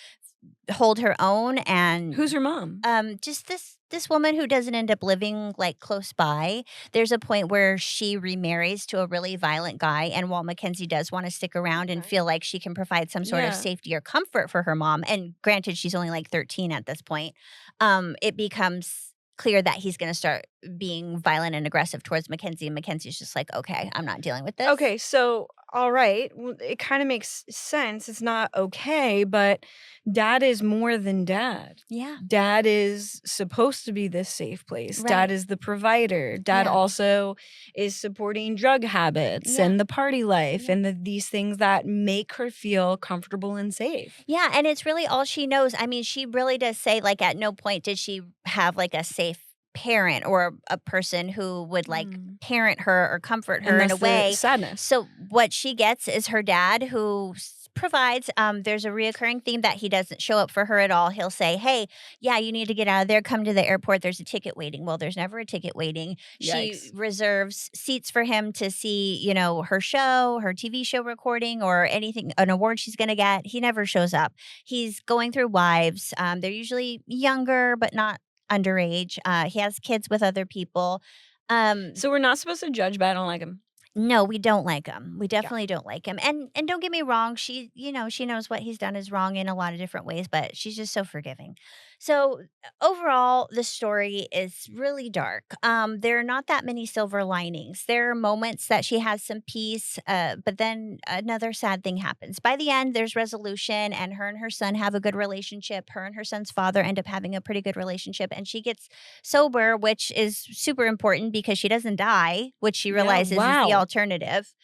hold her own. And Who's her mom? just this woman who doesn't end up living like close by. There's a point where she remarries to a really violent guy, and while Mackenzie does want to stick around and feel like she can provide some sort of Yeah. safety or comfort for her mom, and granted she's only like 13 at this point, it becomes clear that he's going to start being violent and aggressive towards Mackenzie, and Mackenzie's just like, okay, I'm not dealing with this. Okay, so all right, well, it kind of makes sense. It's not okay, but dad is more than dad. Yeah. Dad is supposed to be this safe place. Right. Dad is the provider. Dad Yeah. also is supporting drug habits Yeah. and the party life Yeah. and these things that make her feel comfortable and safe. Yeah, and it's really all she knows. I mean, she really does say, like, at no point did she have like a safe parent or a person who would like parent her or comfort her And in a that's the way. sadness. So what she gets is her dad who provides. There's a reoccurring theme that he doesn't show up for her at all. He'll say, hey, yeah, you need to get out of there. Come to the airport. There's a ticket waiting. Well, there's never a ticket waiting. She Yikes. reserves seats for him to see, her show, her TV show recording, or anything, an award she's going to get. He never shows up. He's going through wives. They're usually younger, but not underage. He has kids with other people. So we're not supposed to judge, but I don't like him. No, we don't like him. We definitely don't like him. And don't get me wrong, she knows what he's done is wrong in a lot of different ways, but she's just so forgiving. So overall, the story is really dark. There are not that many silver linings. There are moments that she has some peace, but then another sad thing happens. By the end, there's resolution, and her son have a good relationship. Her and her son's father end up having a pretty good relationship, and she gets sober, which is super important because she doesn't die, which she realizes is the alternative.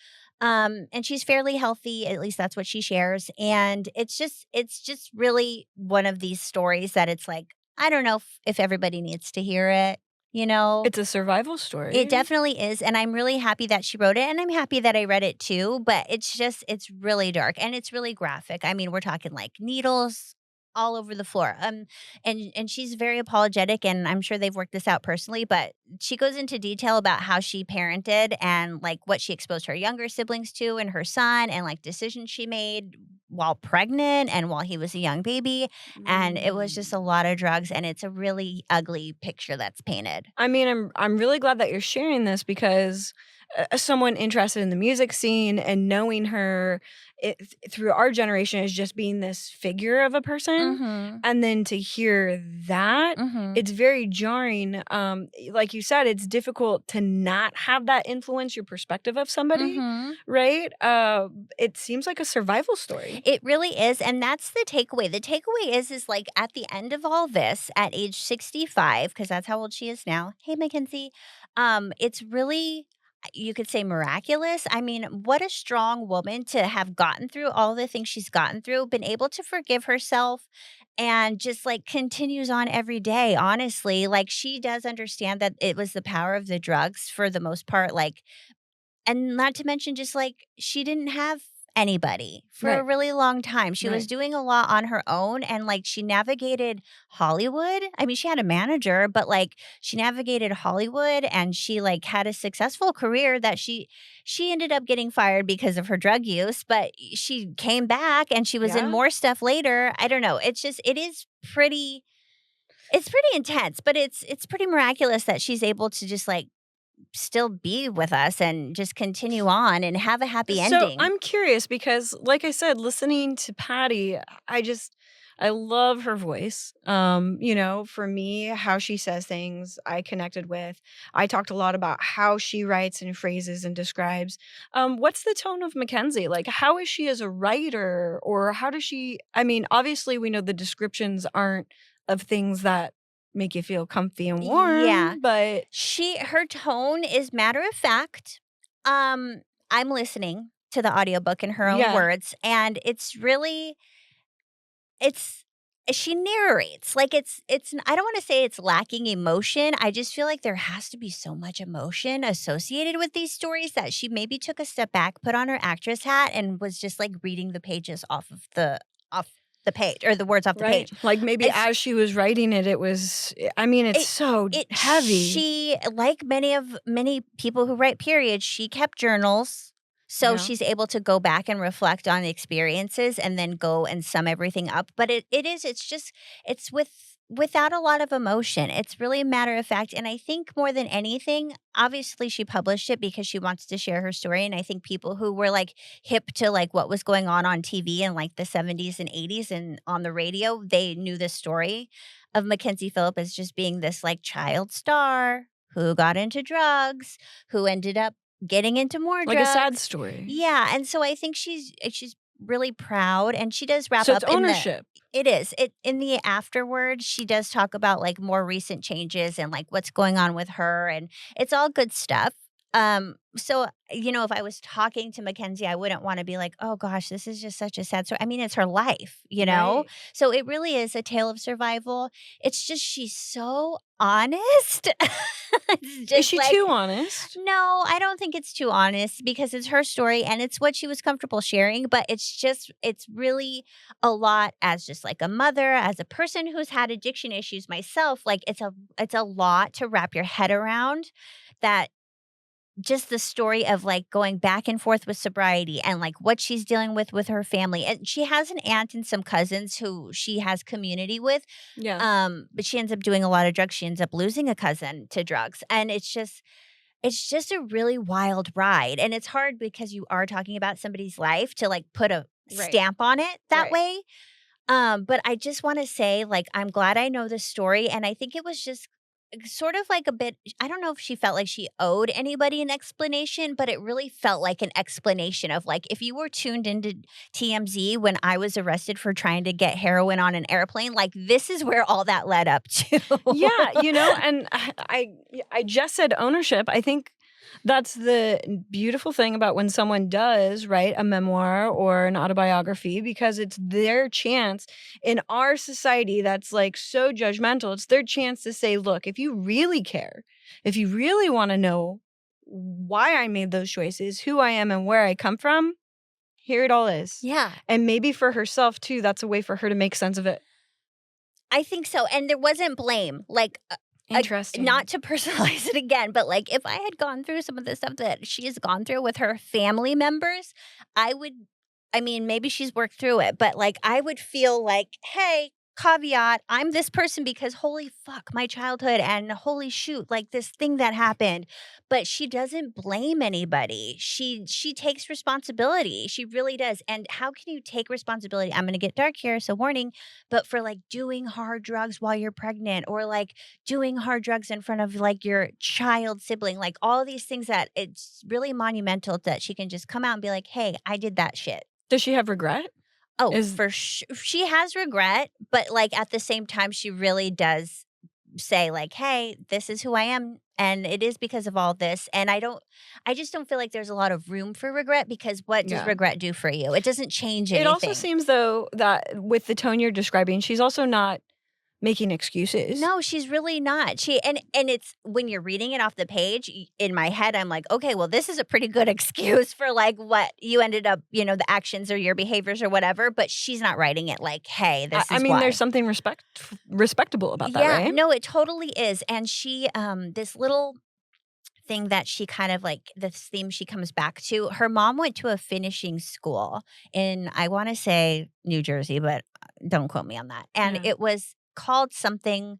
And she's fairly healthy, at least that's what she shares. And it's just really one of these stories that it's like, I don't know if everybody needs to hear it, It's a survival story. It definitely is. And I'm really happy that she wrote it, and I'm happy that I read it too. But it's really dark and it's really graphic. I mean, we're talking like needles all over the floor. And she's very apologetic, and I'm sure they've worked this out personally, but she goes into detail about how she parented and like what she exposed her younger siblings to and her son, and like decisions she made while pregnant and while he was a young baby. And it was just a lot of drugs, and it's a really ugly picture that's painted. I mean, I'm really glad that you're sharing this because as someone interested in the music scene and knowing her through our generation as just being this figure of a person, and then to hear that, it's very jarring. Like you said, it's difficult to not have that influence your perspective of somebody, right? It seems like a survival story. It really is, and that's the takeaway. The takeaway is like at the end of all this, at age 65, because that's how old she is now. Hey, Mackenzie. It's really, you could say, miraculous. I mean, what a strong woman to have gotten through all the things she's gotten through, been able to forgive herself, and just like continues on every day. Honestly, like she does understand that it was the power of the drugs for the most part, like and not to mention just like she didn't have anybody for a Right. really long time. She was Right. doing a lot on her own, and like she navigated Hollywood. I mean, she had a manager, but like she navigated Hollywood, and she like had a successful career that she ended up getting fired because of her drug use, but she came back and she was in Yeah. more stuff later. I don't know. It's pretty intense, but it's pretty miraculous that she's able to just like still be with us and just continue on and have a happy So ending. I'm curious because, like I said, listening to Patti, I love her voice. For me, how she says things, I connected with. I talked a lot about how she writes and phrases and describes. What's the tone of Mackenzie? Like, how is she as a writer, or how does she? I mean, obviously, we know the descriptions aren't of things that make you feel comfy and warm. Yeah. But Her tone is matter of fact. I'm listening to the audiobook in her own Yeah. words, and she narrates like it's I don't want to say it's lacking emotion. I just feel like there has to be so much emotion associated with these stories that she maybe took a step back, put on her actress hat, and was just like reading the pages off the page, or the words off the right, page. like maybe It's- as she was writing it, it was. I mean, it's so heavy. She, like many people who write periods, she kept journals. So Yeah. she's able to go back and reflect on the experiences and then go and sum everything up. But it's without a lot of emotion. It's really a matter of fact. And I think more than anything, obviously she published it because she wants to share her story. And I think people who were like hip to like what was going on TV in like the 70s and 80s and on the radio, they knew the story of Mackenzie Phillips as just being this like child star who got into drugs, who ended up getting into more like drugs. a sad story. Yeah, and so I think she's really proud, and she does wrap So up it's ownership. It is. In the afterward, she does talk about like more recent changes and like what's going on with her, and it's all good stuff. So if I was talking to Mackenzie, I wouldn't want to be like, oh gosh, this is just such a sad story. I mean, it's her life, Right. So it really is a tale of survival. It's just she's so honest. Is she too honest? No, I don't think it's too honest because it's her story and it's what she was comfortable sharing. But it's really a lot as just like a mother, as a person who's had addiction issues myself. Like it's a lot to wrap your head around, that just the story of like going back and forth with sobriety and like what she's dealing with her family. And she has an aunt and some cousins who she has community with. Yeah. But she ends up doing a lot of drugs. She ends up losing a cousin to drugs. And it's just a really wild ride. And it's hard because you are talking about somebody's life to like put a Right. stamp on it that Right. way. But I just want to say, like, I'm glad I know this story. And I think it was just sort of like a bit, I don't know if she felt like she owed anybody an explanation, but it really felt like an explanation of like, if you were tuned into TMZ when I was arrested for trying to get heroin on an airplane, like this is where all that led up to. Yeah, and I just said ownership. I think that's the beautiful thing about when someone does write a memoir or an autobiography, because it's their chance in our society that's like so judgmental. It's their chance to say, look, if you really care, if you really want to know why I made those choices, who I am and where I come from, here it all is. Yeah. And maybe for herself too, that's a way for her to make sense of it. I think so. And there wasn't blame. Like, Interesting. not to personalize it again, but like if I had gone through some of the stuff that she has gone through with her family members, maybe she's worked through it, but like I would feel like, hey, caveat, I'm this person because holy fuck, my childhood, and holy shoot, like this thing that happened. But she doesn't blame anybody. She takes responsibility. She really does. And how can you take responsibility? I'm going to get dark here, so warning, but for like doing hard drugs while you're pregnant, or like doing hard drugs in front of like your child sibling, like all these things that it's really monumental that she can just come out and be like, hey, I did that shit. Does she have regret? Oh, for sure. She has regret, but like at the same time, she really does say like, hey, this is who I am. And it is because of all this. And I just don't feel like there's a lot of room for regret, because what does regret do for you? It doesn't change anything. It also seems though that with the tone you're describing, she's also not making excuses. No, she's really not. And it's when you're reading it off the page, in my head, I'm like, okay, well, this is a pretty good excuse for like what you ended up, the actions or your behaviors or whatever. But she's not writing it like, hey, this is I mean, why. there's something respectable about that, right? No, it totally is. And she, this little thing that she kind of like, this theme she comes back to, her mom went to a finishing school in, I want to say New Jersey, but don't quote me on that. And it was called something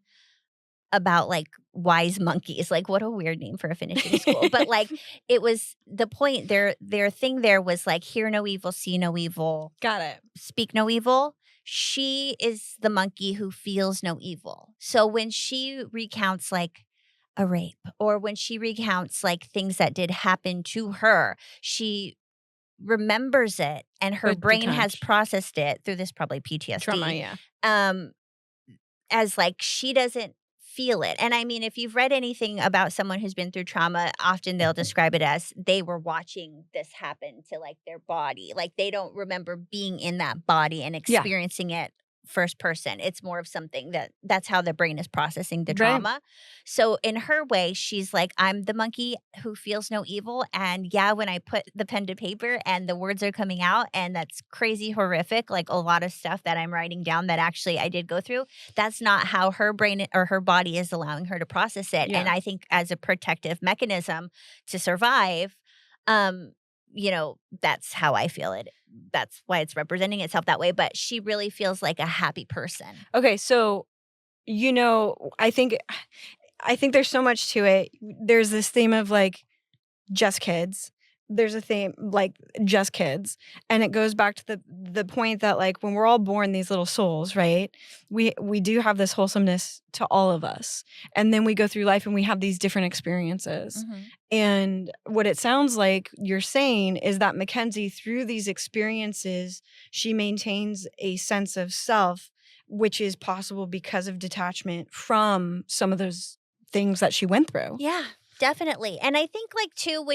about like wise monkeys. Like, what a weird name for a finishing school. But like, it was the point, their thing there was like, hear no evil, see no evil. Got it. Speak no evil. She is the monkey who feels no evil. So when she recounts like a rape, or when she recounts like things that did happen to her, she remembers it, and her brain has processed it through this probably PTSD. Trauma, as like she doesn't feel it. And I mean, if you've read anything about someone who's been through trauma, often they'll describe it as they were watching this happen to like their body. Like they don't remember being in that body and experiencing it first person. It's more of something that's how the brain is processing the trauma. So in her way, she's like, I'm the monkey who feels no evil. And yeah, when I put the pen to paper and the words are coming out, and that's crazy horrific, like a lot of stuff that I'm writing down that actually I did go through, that's not how her brain or her body is allowing her to process it. And I think as a protective mechanism to survive, that's how I feel it. That's why it's representing itself that way. But she really feels like a happy person. Okay, so I think there's so much to it. There's this theme of like just kids. There's a theme like just kids, and it goes back to the point that like when we're all born these little souls, right? We do have this wholesomeness to all of us, and then we go through life and we have these different experiences. Mm-hmm. And what it sounds like you're saying is that Mackenzie, through these experiences, she maintains a sense of self, which is possible because of detachment from some of those things that she went through. Yeah. Definitely. And I think like too,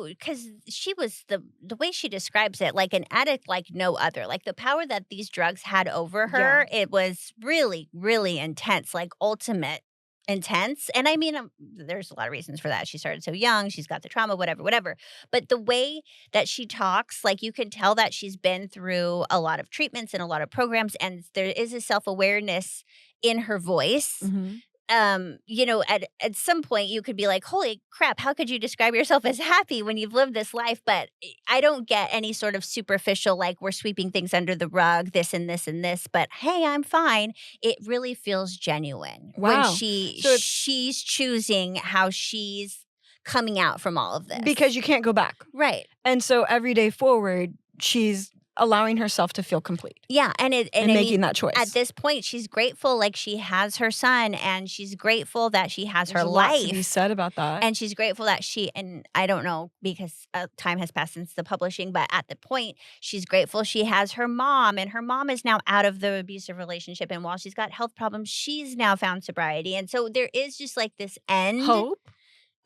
because she was the way she describes it, like an addict like no other, like the power that these drugs had over her, it was really, really intense, like ultimate intense. And I mean, there's a lot of reasons for that. She started so young, she's got the trauma, whatever. But the way that she talks, like you can tell that she's been through a lot of treatments and a lot of programs, and there is a self-awareness in her voice. Mm-hmm. At some point you could be like, holy crap, how could you describe yourself as happy when you've lived this life? But I don't get any sort of superficial, like we're sweeping things under the rug, this and this and this, but hey, I'm fine. It really feels genuine when she's choosing how she's coming out from all of this. Because you can't go back. Right. And so every day forward, she's allowing herself to feel complete. Yeah. And making that choice. At this point, she's grateful, like she has her son, and she's grateful that she has her There's life. A lot to be said about that. And she's grateful that and I don't know because time has passed since the publishing, but at the point, she's grateful she has her mom, and her mom is now out of the abusive relationship. And while she's got health problems, she's now found sobriety. And so there is just like this end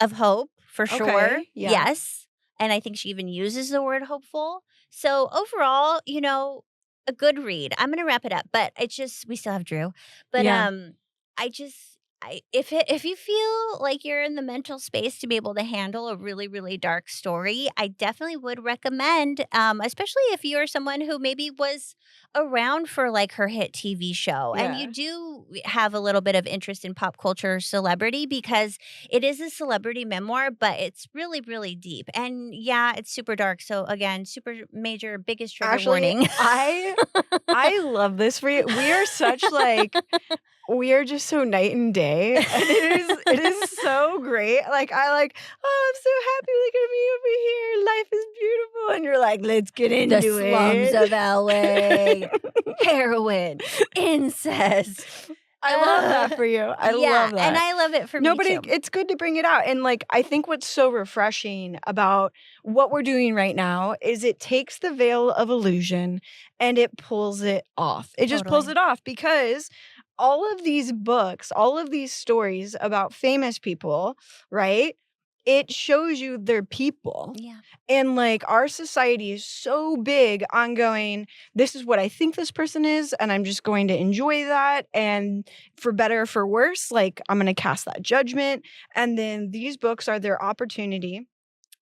of hope for sure. Yeah. Yes. And I think she even uses the word hopeful. So overall, a good read. I'm going to wrap it up, but we still have Drew. But if you feel like you're in the mental space to be able to handle a really, really dark story, I definitely would recommend, especially if you're someone who maybe was around for like her hit TV show and you do have a little bit of interest in pop culture celebrity, because it is a celebrity memoir, but it's really, really deep. And yeah, it's super dark. So again, super major, biggest trigger warning. I love this for you. We are such like... We are just so night and day. And it is so great. Like, I'm so happy. Look at me over here. Life is beautiful. And you're like, let's get into the slums of LA. Heroin. Incest. I love that for you. I love that. And I love it for me too. It's good to bring it out. And like, I think what's so refreshing about what we're doing right now is it takes the veil of illusion and it pulls it off. It just pulls it off, because all of these books, all of these stories about famous people, right? it shows you they're people. Yeah. And like our society is so big on going, this is what I think this person is, and I'm just going to enjoy that. And for better or for worse, like I'm going to cast that judgment. And then these books are their opportunity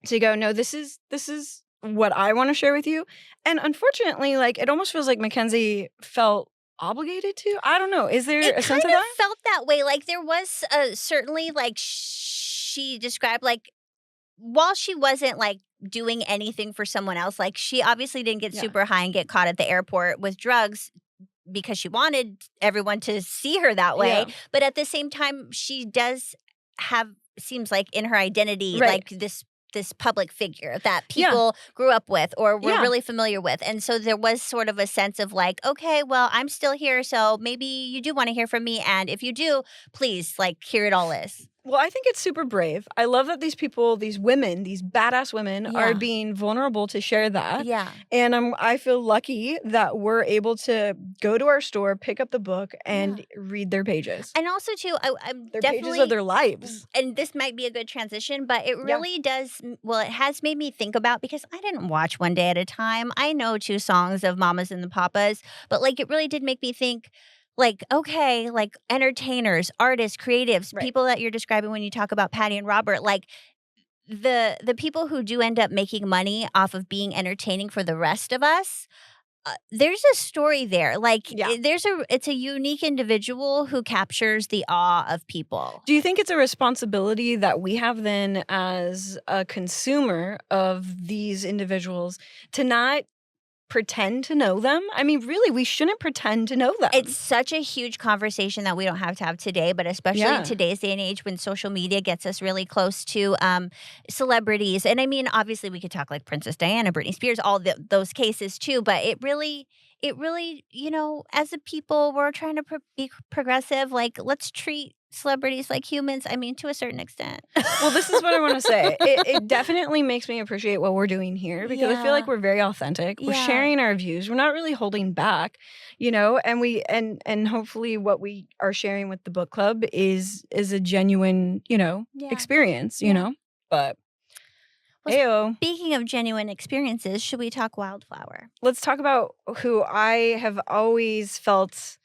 to go, no, this is what I want to share with you. And unfortunately, like it almost feels like Mackenzie felt obligated to. I don't know. Is there It a sense kind of of that? felt that way. Like there was certainly like she described like while she wasn't like doing anything for someone else, like she obviously didn't get Yeah. super high and get caught at the airport with drugs because she wanted everyone to see her that way. Yeah. But at the same time, she does have seems like in her identity Right. like this public figure that Yeah. people grew up with or were Yeah. really familiar with. And so there was sort of a sense of like, okay, well, I'm still here, so maybe you do want to hear from me, and if you do, please, like, here it all is. Well, I think it's super brave. I love that these people, these women, these badass women Yeah. are being vulnerable to share that. Yeah. And I feel lucky that we're able to go to our store, pick up the book, and read their pages. And also, too, I'm Their definitely pages of their lives. and this might be a good transition, but it really does. Well, it has made me think about because I didn't watch One Day at a Time. I know 2 songs of Mamas and the Papas, but like it really did make me think. Like, okay, like entertainers, artists, creatives, Right. people that you're describing when you talk about Patti and Robert, like the people who do end up making money off of being entertaining for the rest of us. There's a story there. Like Yeah. it's a unique individual who captures the awe of people. Do you think it's a responsibility that we have then as a consumer of these individuals to not pretend to know them? I mean, really, we shouldn't pretend to know them. It's such a huge conversation that we don't have to have today, but especially Yeah. in today's day and age when social media gets us really close to celebrities. And I mean, obviously we could talk like Princess Diana, Britney Spears, all those cases too, but it really, you know, as a people, we're trying to be progressive. Like, let's treat celebrities like humans. I mean, to a certain extent. Well, this is what I want to say. It definitely makes me appreciate what we're doing here because I feel like we're very authentic. We're Yeah. sharing our views. We're not really holding back, you know, and hopefully what we are sharing with the book club is a genuine, you know, experience, you know. But Well, heyo. Speaking of genuine experiences, should we talk Wildflower? Let's talk about who I have always felt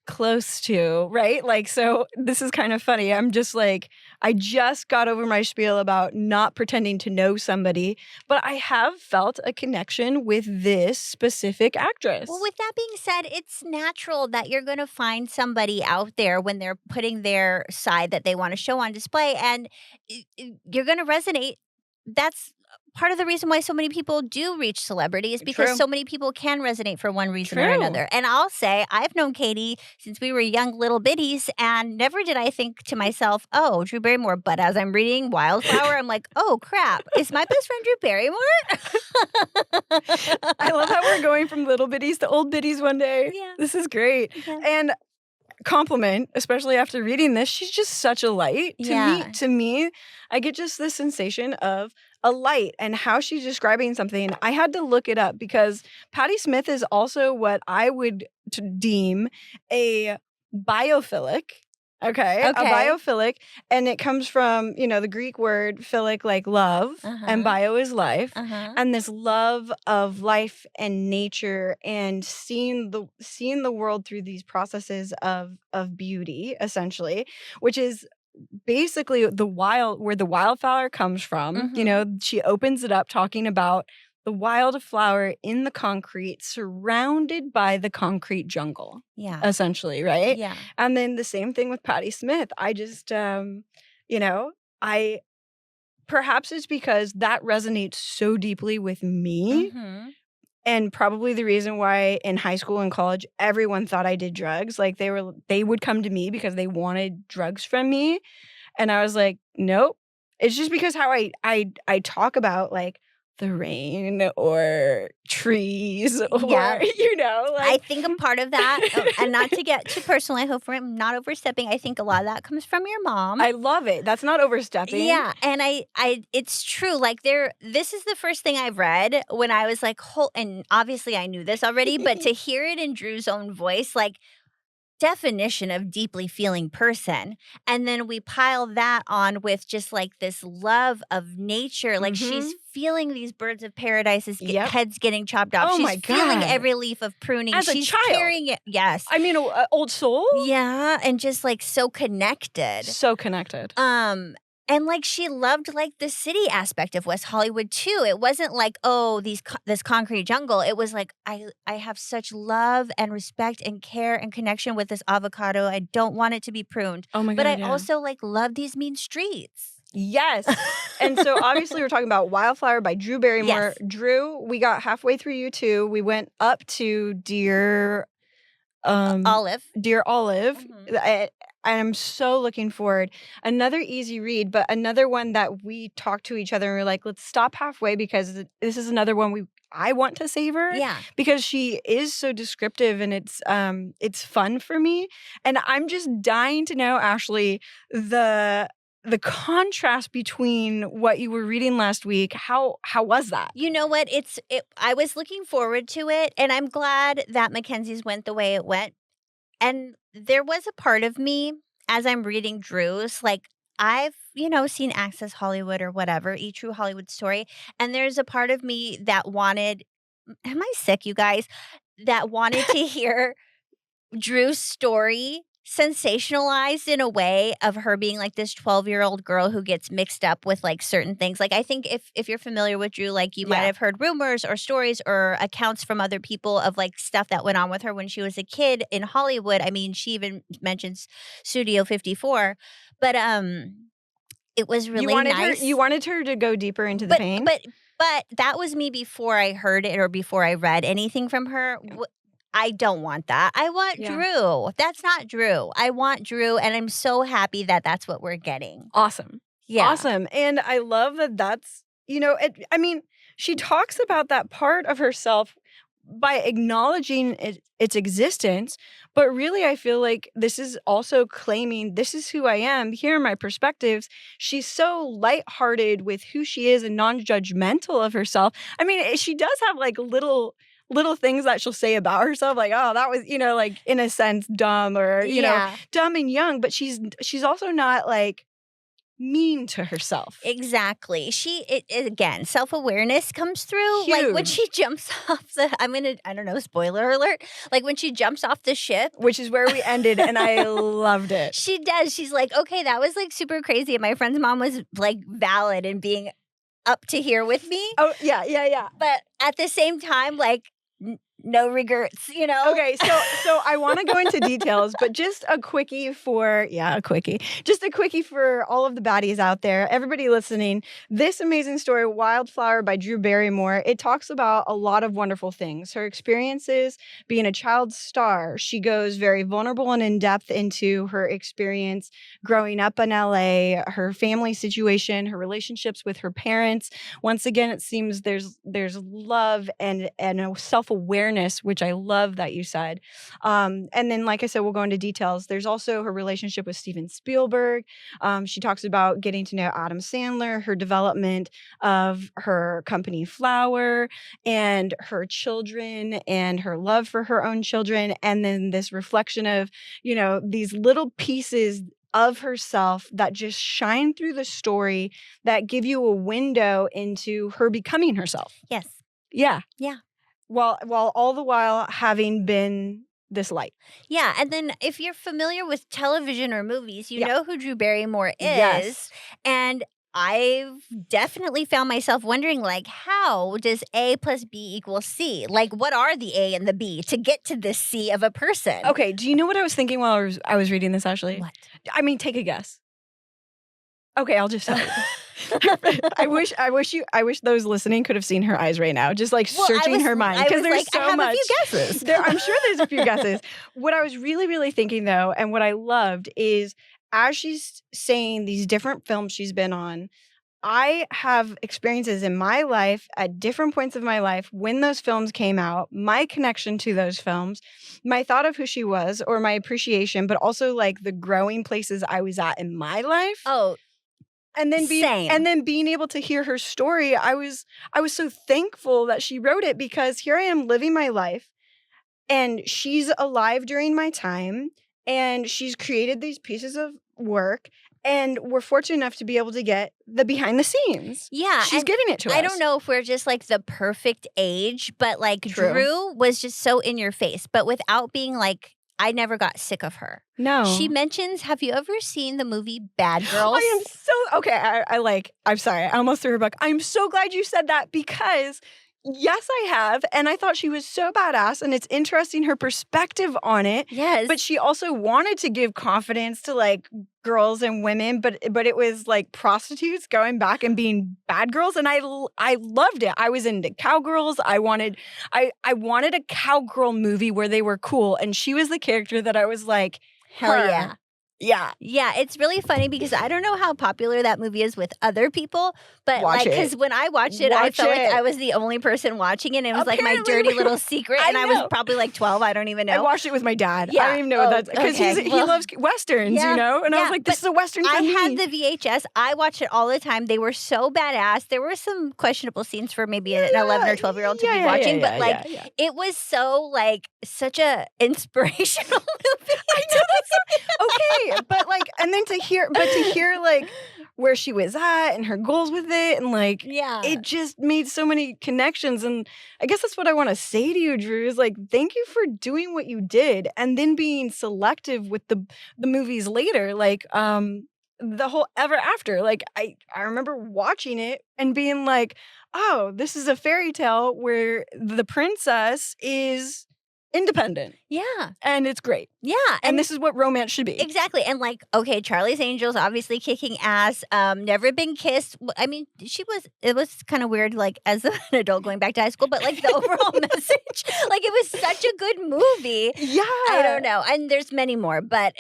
close to, right? Like, so this is kind of funny. I'm just like, I just got over my spiel about not pretending to know somebody, but I have felt a connection with this specific actress. Well, with that being said, it's natural that you're going to find somebody out there when they're putting their side that they want to show on display, and you're going to resonate. That's part of the reason why so many people do reach celebrity is because True. so many people can resonate for one reason or True. another. And I'll say I've known Katie since we were young little biddies, and never did I think to myself, oh, Drew Barrymore. But as I'm reading Wildflower, I'm like, oh, crap. Is my best friend Drew Barrymore? I love how we're going from little biddies to old biddies one day. Yeah. This is great. Yeah. And compliment, especially after reading this, she's just such a light to me. I get just this sensation of a light, and how she's describing something. I had to look it up because Patti Smith is also what I would deem a biophilic. Okay, a biophilic, and it comes from, you know, the Greek word philic, like love, and bio is life, and this love of life and nature, and seeing the world through these processes of beauty, essentially, which is basically where the wildflower comes from. You know, she opens it up talking about the wildflower in the concrete, surrounded by the concrete jungle. Yeah. Essentially, right? Yeah. And then the same thing with Patti Smith. I just, you know, perhaps it's because that resonates so deeply with me. And probably the reason why in high school and college, everyone thought I did drugs. Like they would come to me because they wanted drugs from me. And I was like, nope. It's just because how I talk about like the rain or trees or, you know. Like I think a part of that, and not to get too personal, I hope I'm not overstepping. I think a lot of that comes from your mom. I love it. That's not overstepping. Yeah, and it's true. Like this is the first thing I've read when I was like, and obviously I knew this already, but to hear it in Drew's own voice, like definition of deeply feeling person. And then we pile that on with just like this love of nature. Like she's feeling these birds of paradise's heads getting chopped off. Oh she's my feeling God. every leaf of pruning. As a she's child. carrying it. Yes. I mean, old soul? Yeah. And just like so connected. So connected. And like she loved like the city aspect of West Hollywood too. It wasn't like, oh, this concrete jungle. It was like I have such love and respect and care and connection with this avocado. I don't want it to be pruned. Oh my God. But I also like love these mean streets. Yes. And so obviously we're talking about Wildflower by Drew Barrymore. Yes. Drew, we got halfway through you too. We went up to Dear Olive. Dear Olive. I'm so looking forward. Another easy read, but another one that we talked to each other and we're like, let's stop halfway because this is another one I want to savor. Yeah. Because she is so descriptive and it's fun for me. And I'm just dying to know, Ashley, the contrast between what you were reading last week. How was that? You know what? I was looking forward to it, and I'm glad that Mackenzie's went the way it went. And there was a part of me as I'm reading Drew's, like I've, seen Access Hollywood or whatever, E! True Hollywood Story. And there's a part of me that wanted, am I sick, you guys? That wanted to hear Drew's story sensationalized in a way of her being like this 12-year-old girl who gets mixed up with like certain things. Like I think if you're familiar with Drew, like you might have heard rumors or stories or accounts from other people of like stuff that went on with her when she was a kid in Hollywood. I mean, she even mentions Studio 54. But it was really nice. You wanted her to go deeper into the pain? But that was me before I heard it or before I read anything from her. I don't want that. I want Drew. That's not Drew. I want Drew, and I'm so happy that that's what we're getting. Awesome. Yeah. Awesome. And I love that that's, she talks about that part of herself by acknowledging its existence, but really I feel like this is also claiming this is who I am. Here are my perspectives. She's so lighthearted with who she is and non-judgmental of herself. I mean, she does have like little things that she'll say about herself, like, oh, that was, like in a sense dumb or, dumb and young, but she's also not like mean to herself. Exactly. Again, self-awareness comes through. Huge. Like when she jumps off I don't know, spoiler alert. Like when she jumps off the ship. Which is where we ended and I loved it. She does. She's like, okay, that was like super crazy. And my friend's mom was like valid in being up to here with me. Oh, yeah. But at the same time, like, no regrets, Okay, so I want to go into details, but just a quickie for all of the baddies out there, everybody listening. This amazing story, Wildflower by Drew Barrymore, it talks about a lot of wonderful things. Her experiences being a child star. She goes very vulnerable and in depth into her experience growing up in LA, her family situation, her relationships with her parents. Once again, it seems there's love and a self-awareness, which I love that you said. And then, like I said, we'll go into details. There's also her relationship with Steven Spielberg. She talks about getting to know Adam Sandler, her development of her company Flower, and her children and her love for her own children. And then this reflection of, these little pieces of herself that just shine through the story that give you a window into her becoming herself. Yes. Yeah. Yeah. While all the while having been this light. Yeah. And then if you're familiar with television or movies, you know who Drew Barrymore is. Yes. And I've definitely found myself wondering, like, how does A plus B equal C? Like, what are the A and the B to get to this C of a person? Okay. Do you know what I was thinking while I was reading this, Ashley? What? I mean, take a guess. Okay, I'll just tell you. I wish those listening could have seen her eyes right now, just like searching her mind, because there's so I much. have a few guesses. I'm sure there's a few guesses. What I was really, really thinking though, and what I loved is as she's saying these different films she's been on, I have experiences in my life at different points of my life when those films came out, my connection to those films, my thought of who she was or my appreciation, but also like the growing places I was at in my life. Oh, and then being able to hear her story, I was so thankful that she wrote it, because here I am living my life and she's alive during my time and she's created these pieces of work. And we're fortunate enough to be able to get the behind the scenes. Yeah. She's giving it to us. I don't know if we're just like the perfect age, but like True. Drew was just so in your face, but without being like, I never got sick of her. No. She mentions, have you ever seen the movie Bad Girls? I am so, okay, I'm sorry, I almost threw her back. I'm so glad you said that because yes, I have. And I thought she was so badass. And it's interesting her perspective on it. Yes. But she also wanted to give confidence to like girls and women. But it was like prostitutes going back and being bad girls. And I loved it. I was into cowgirls. I wanted a cowgirl movie where they were cool. And she was the character that I was like, hell her. yeah. Yeah. Yeah, it's really funny because I don't know how popular that movie is with other people, but Watch like, because when I watched it, I felt like I was the only person watching it. And it was like my dirty little secret. And I was probably like 12. I don't even know. I watched it with my dad. Yeah. I don't even know what that's because he loves Westerns, you know? And I was like, this is a Western for me. I had the VHS. I watched it all the time. They were so badass. There were some questionable scenes for maybe an 11 or 12-year-old to be watching, but like, it was so like such a inspirational movie. I know that's so, okay, but like, and then to hear like where she was at and her goals with it, and like, it just made so many connections. And I guess that's what I want to say to you, Drew, is like, thank you for doing what you did, and then being selective with the movies later, like the whole Ever After. Like, I remember watching it and being like, oh, this is a fairy tale where the princess is independent. Yeah. And it's great. Yeah. And this is what romance should be. Exactly. And like, okay, Charlie's Angels, obviously kicking ass. Never Been Kissed. I mean, it was kind of weird, like as an adult going back to high school, but like the overall message, like it was such a good movie. Yeah. I don't know. And there's many more, but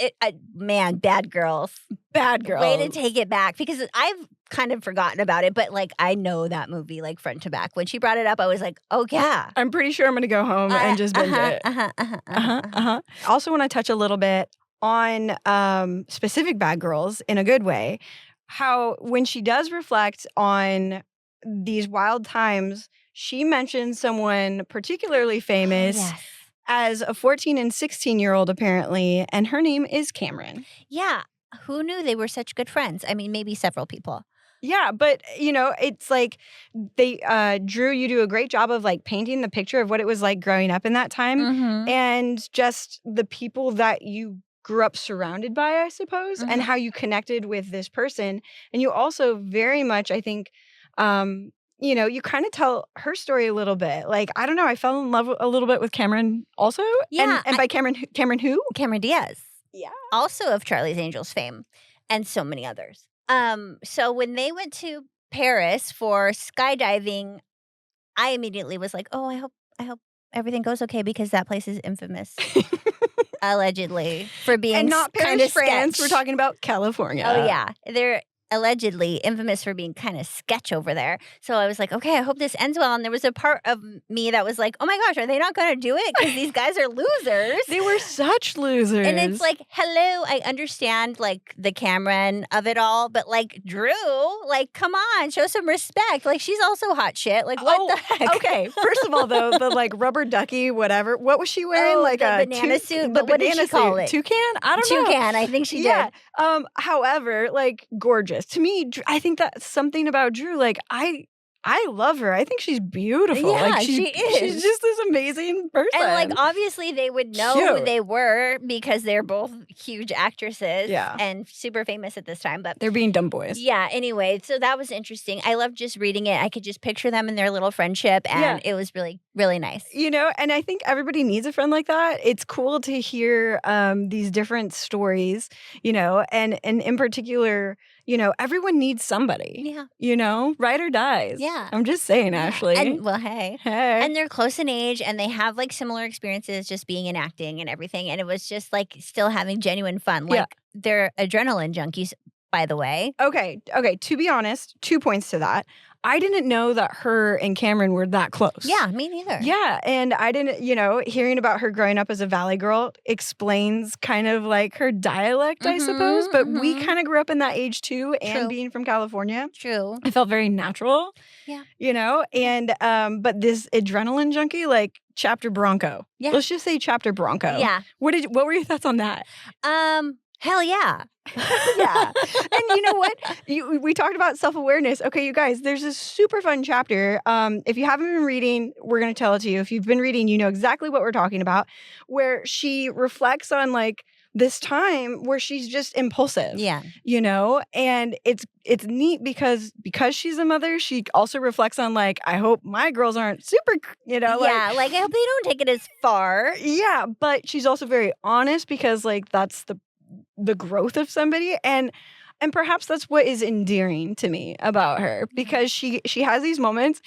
man, Bad Girls. Bad Girls. Way to take it back, because I've kind of forgotten about it, but like I know that movie like front to back. When she brought it up, I was like, oh yeah. I'm pretty sure I'm going to go home and just binge it. Also want to touch a little bit on specific Bad Girls in a good way. How when she does reflect on these wild times, she mentions someone particularly famous as a 14 and 16-year-old apparently, and her name is Cameron. Yeah. Who knew they were such good friends? I mean, maybe several people. Yeah, but, you know, it's like they, Drew, you do a great job of like painting the picture of what it was like growing up in that time and just the people that you grew up surrounded by, I suppose, and how you connected with this person. And you also very much, I think, you know, you kind of tell her story a little bit. Like, I don't know, I fell in love a little bit with Cameron also. Yeah. And by Cameron who? Cameron Diaz. Yeah. Also of Charlie's Angels fame and so many others. So when they went to Paris for skydiving, I immediately was like, oh, I hope everything goes okay, because that place is infamous. Allegedly for being and not kind Paris, of France. sketch. We're talking about California. Oh yeah, they're allegedly infamous for being kind of sketch over there. So I was like, okay, I hope this ends well. And there was a part of me that was like, oh my gosh, are they not going to do it? Because these guys are losers. They were such losers. And it's like, hello, I understand like the Cameron of it all, but like Drew, like, come on, show some respect. Like, she's also hot shit. Like, what the heck? Okay, first of all, though, the like rubber ducky, whatever. What was she wearing? Like the a banana suit. But what did she call it? Toucan? I don't know. Toucan. I think she did. However, like gorgeous to me. I think that's something about Drew. Like I love her. I think she's beautiful. Yeah, like she is. She's just this amazing person. And like obviously they would know who they were because they're both huge actresses and super famous at this time. But they're being dumb boys. Yeah, anyway, so that was interesting. I loved just reading it. I could just picture them in their little friendship, and it was really, really nice. You know, and I think everybody needs a friend like that. It's cool to hear these different stories, you know, and in particular, you know, everyone needs somebody. Yeah. You know, ride or dies. Yeah. I'm just saying, Ashley. And well, hey. And they're close in age, and they have like similar experiences just being in acting and everything. And it was just like still having genuine fun. Like they're adrenaline junkies, by the way. Okay. To be honest, 2 points to that. I didn't know that her and Cameron were that close. Yeah, me neither. Yeah. And I didn't, hearing about her growing up as a Valley girl explains kind of like her dialect, I suppose. But we kind of grew up in that age too. And True. being from California, True. I felt very natural. Yeah. And but this adrenaline junkie, like chapter Bronco. Yeah. Let's just say chapter Bronco. Yeah. What were your thoughts on that? Hell yeah. Yeah. And you know what? We talked about self-awareness. Okay, you guys, there's this super fun chapter. If you haven't been reading, we're going to tell it to you. If you've been reading, you know exactly what we're talking about, where she reflects on like this time where she's just impulsive. Yeah. And it's neat because she's a mother, she also reflects on like, I hope my girls aren't super, like I hope they don't take it as far. Yeah, but she's also very honest because like that's the growth of somebody, and perhaps that's what is endearing to me about her, because she has these moments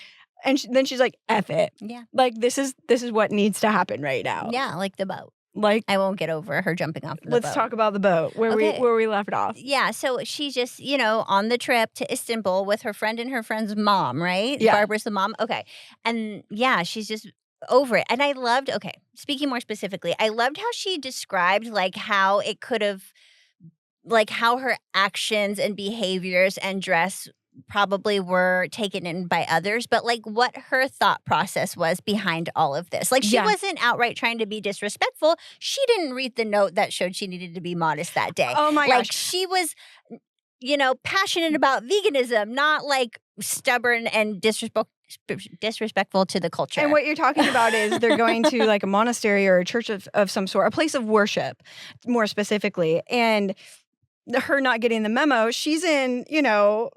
and then she's like, F it. Yeah. Like this is what needs to happen right now. Yeah, like the boat. Like I won't get over her jumping off the boat. Let's talk about the boat where we left off. Yeah, so she's just, on the trip to Istanbul with her friend and her friend's mom, right? Yeah. Barbara's the mom. Okay. And yeah, she's just over it. And I loved, speaking more specifically, I loved how she described like how it could have, like how her actions and behaviors and dress probably were taken in by others, but like what her thought process was behind all of this. Like she wasn't outright trying to be disrespectful. She didn't read the note that showed she needed to be modest that day. Oh my gosh. Like she was, passionate about veganism, not like stubborn and disrespectful to the culture. And what you're talking about is they're going to like a monastery or a church of some sort, a place of worship, more specifically. And her not getting the memo, she's in,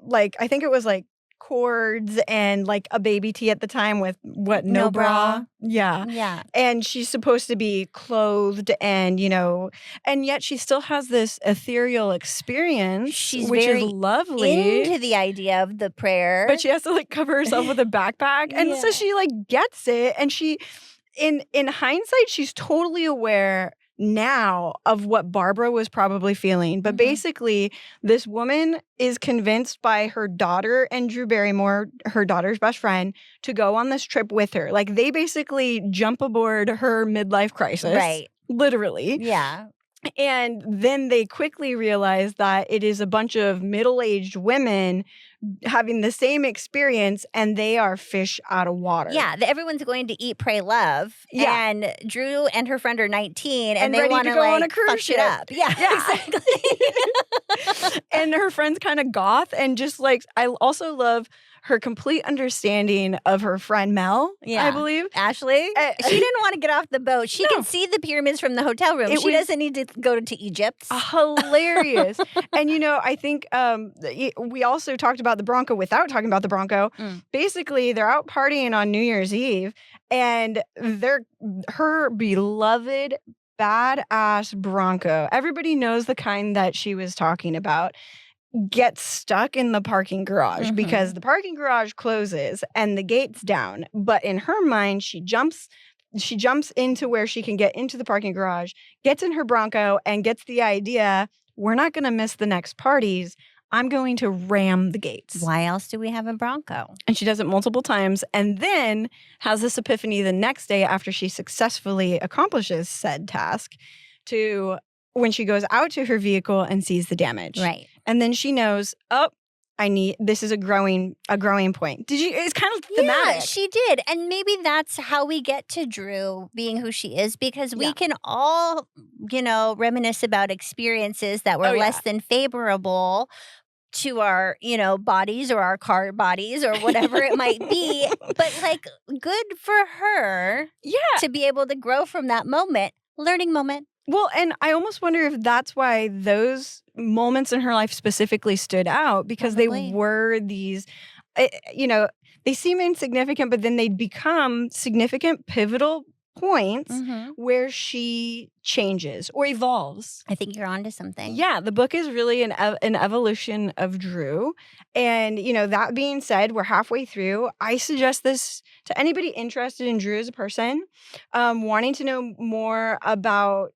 like I think it was like cords and like a baby tee at the time with no bra. Yeah. Yeah. And she's supposed to be clothed and, and yet she still has this ethereal experience, which is lovely. Into the idea of the prayer. But she has to like cover herself with a backpack. And so she like gets it. And she, in hindsight, she's totally aware now of what Barbara was probably feeling. But basically, this woman is convinced by her daughter and Drew Barrymore, her daughter's best friend, to go on this trip with her. Like they basically jump aboard her midlife crisis. Right. Literally. Yeah. And then they quickly realize that it is a bunch of middle-aged women having the same experience, and they are fish out of water. Yeah, everyone's going to eat, pray, love. Yeah. And Drew and her friend are 19, and they ready want to to go like on a cruise fuck ship. shit up. Yeah, exactly. And her friend's kind of goth, and just like, I also love her complete understanding of her friend Mel, I believe. Ashley. She didn't want to get off the boat. She can see the pyramids from the hotel room. She doesn't need to go to Egypt. Hilarious. And, I think we also talked about the Bronco without talking about the Bronco. Basically, they're out partying on New Year's Eve, and her beloved Bad Ass Bronco, everybody knows the kind that she was talking about, gets stuck in the parking garage because the parking garage closes and the gate's down. But in her mind, she jumps into where she can get into the parking garage, gets in her Bronco, and gets the idea, we're not going to miss the next parties. I'm going to ram the gates. Why else do we have a Bronco? And she does it multiple times, and then has this epiphany the next day after she successfully accomplishes said task, to when she goes out to her vehicle and sees the damage. Right. And then she knows, this is a growing point. It's kind of thematic. Yeah, she did. And maybe that's how we get to Drew being who she is, because we can all, reminisce about experiences that were less than favorable to our, bodies or our car bodies or whatever it might be. But like, good for her to be able to grow from that moment, learning moment. Well, and I almost wonder if that's why those moments in her life specifically stood out, because they were these, they seem insignificant, but then they'd become significant, pivotal points where she changes or evolves. I think you're onto something. Yeah, the book is really an evolution of Drew. And, that being said, we're halfway through. I suggest this to anybody interested in Drew as a person, wanting to know more about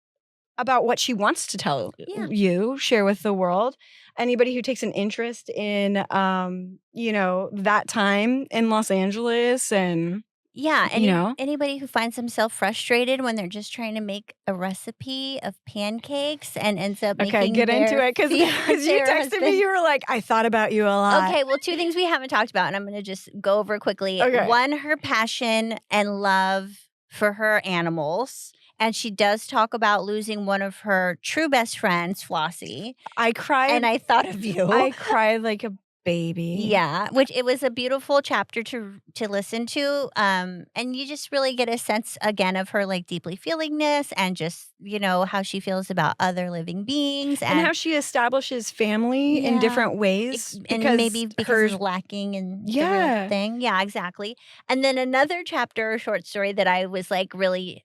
about what she wants to tell Yeah. you, share with the world. Anybody who takes an interest in, that time in Los Angeles and, Yeah, you know. anybody who finds themselves frustrated when they're just trying to make a recipe of pancakes and ends up Okay, making get into their it because fiancé you or texted husband. me. You were like, I thought about you a lot. Okay, well, 2 things we haven't talked about, and I'm going to just go over quickly. Okay. One, her passion and love for her animals. And she does talk about losing one of her true best friends, Flossie. I cried. And I thought of you. I cried like a baby. Yeah, which it was a beautiful chapter to listen to. And you just really get a sense again of her like deeply feelingness and just, how she feels about other living beings And how she establishes family in Yeah. different ways. and maybe because it's lacking in the Yeah. real thing. Yeah, exactly. And then another chapter or short story that I was like really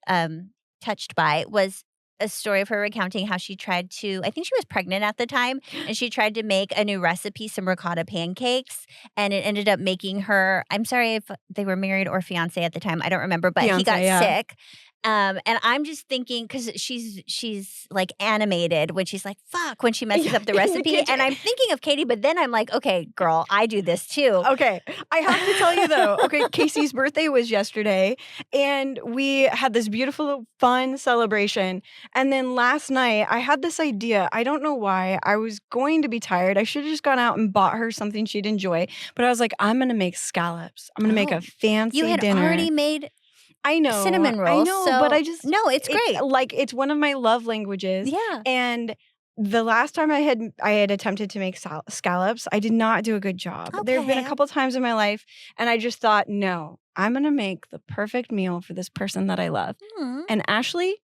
touched by was a story of her recounting how she tried to, I think she was pregnant at the time, and she tried to make a new recipe, some ricotta pancakes, and it ended up making her, I'm sorry if they were married or fiance at the time, I don't remember, but he got Fiancé, yeah. sick. And I'm just thinking, because she's like animated when she's like, fuck, when she messes up the recipe. And I'm thinking of Katie, but then I'm like, okay, girl, I do this too. Okay. I have to tell you though, Casey's birthday was yesterday and we had this beautiful, fun celebration. And then last night I had this idea. I don't know why. I was going to be tired. I should have just gone out and bought her something she'd enjoy. But I was like, I'm going to make scallops. I'm going to make a fancy You had dinner. already made I know. cinnamon rolls. I know, so but I just. No, it's great. It's one of my love languages. Yeah. And the last time I had attempted to make scallops, I did not do a good job. There have been a Okay. couple times in my life, and I just thought, no, I'm going to make the perfect meal for this person that I love. Hmm. And Ashley,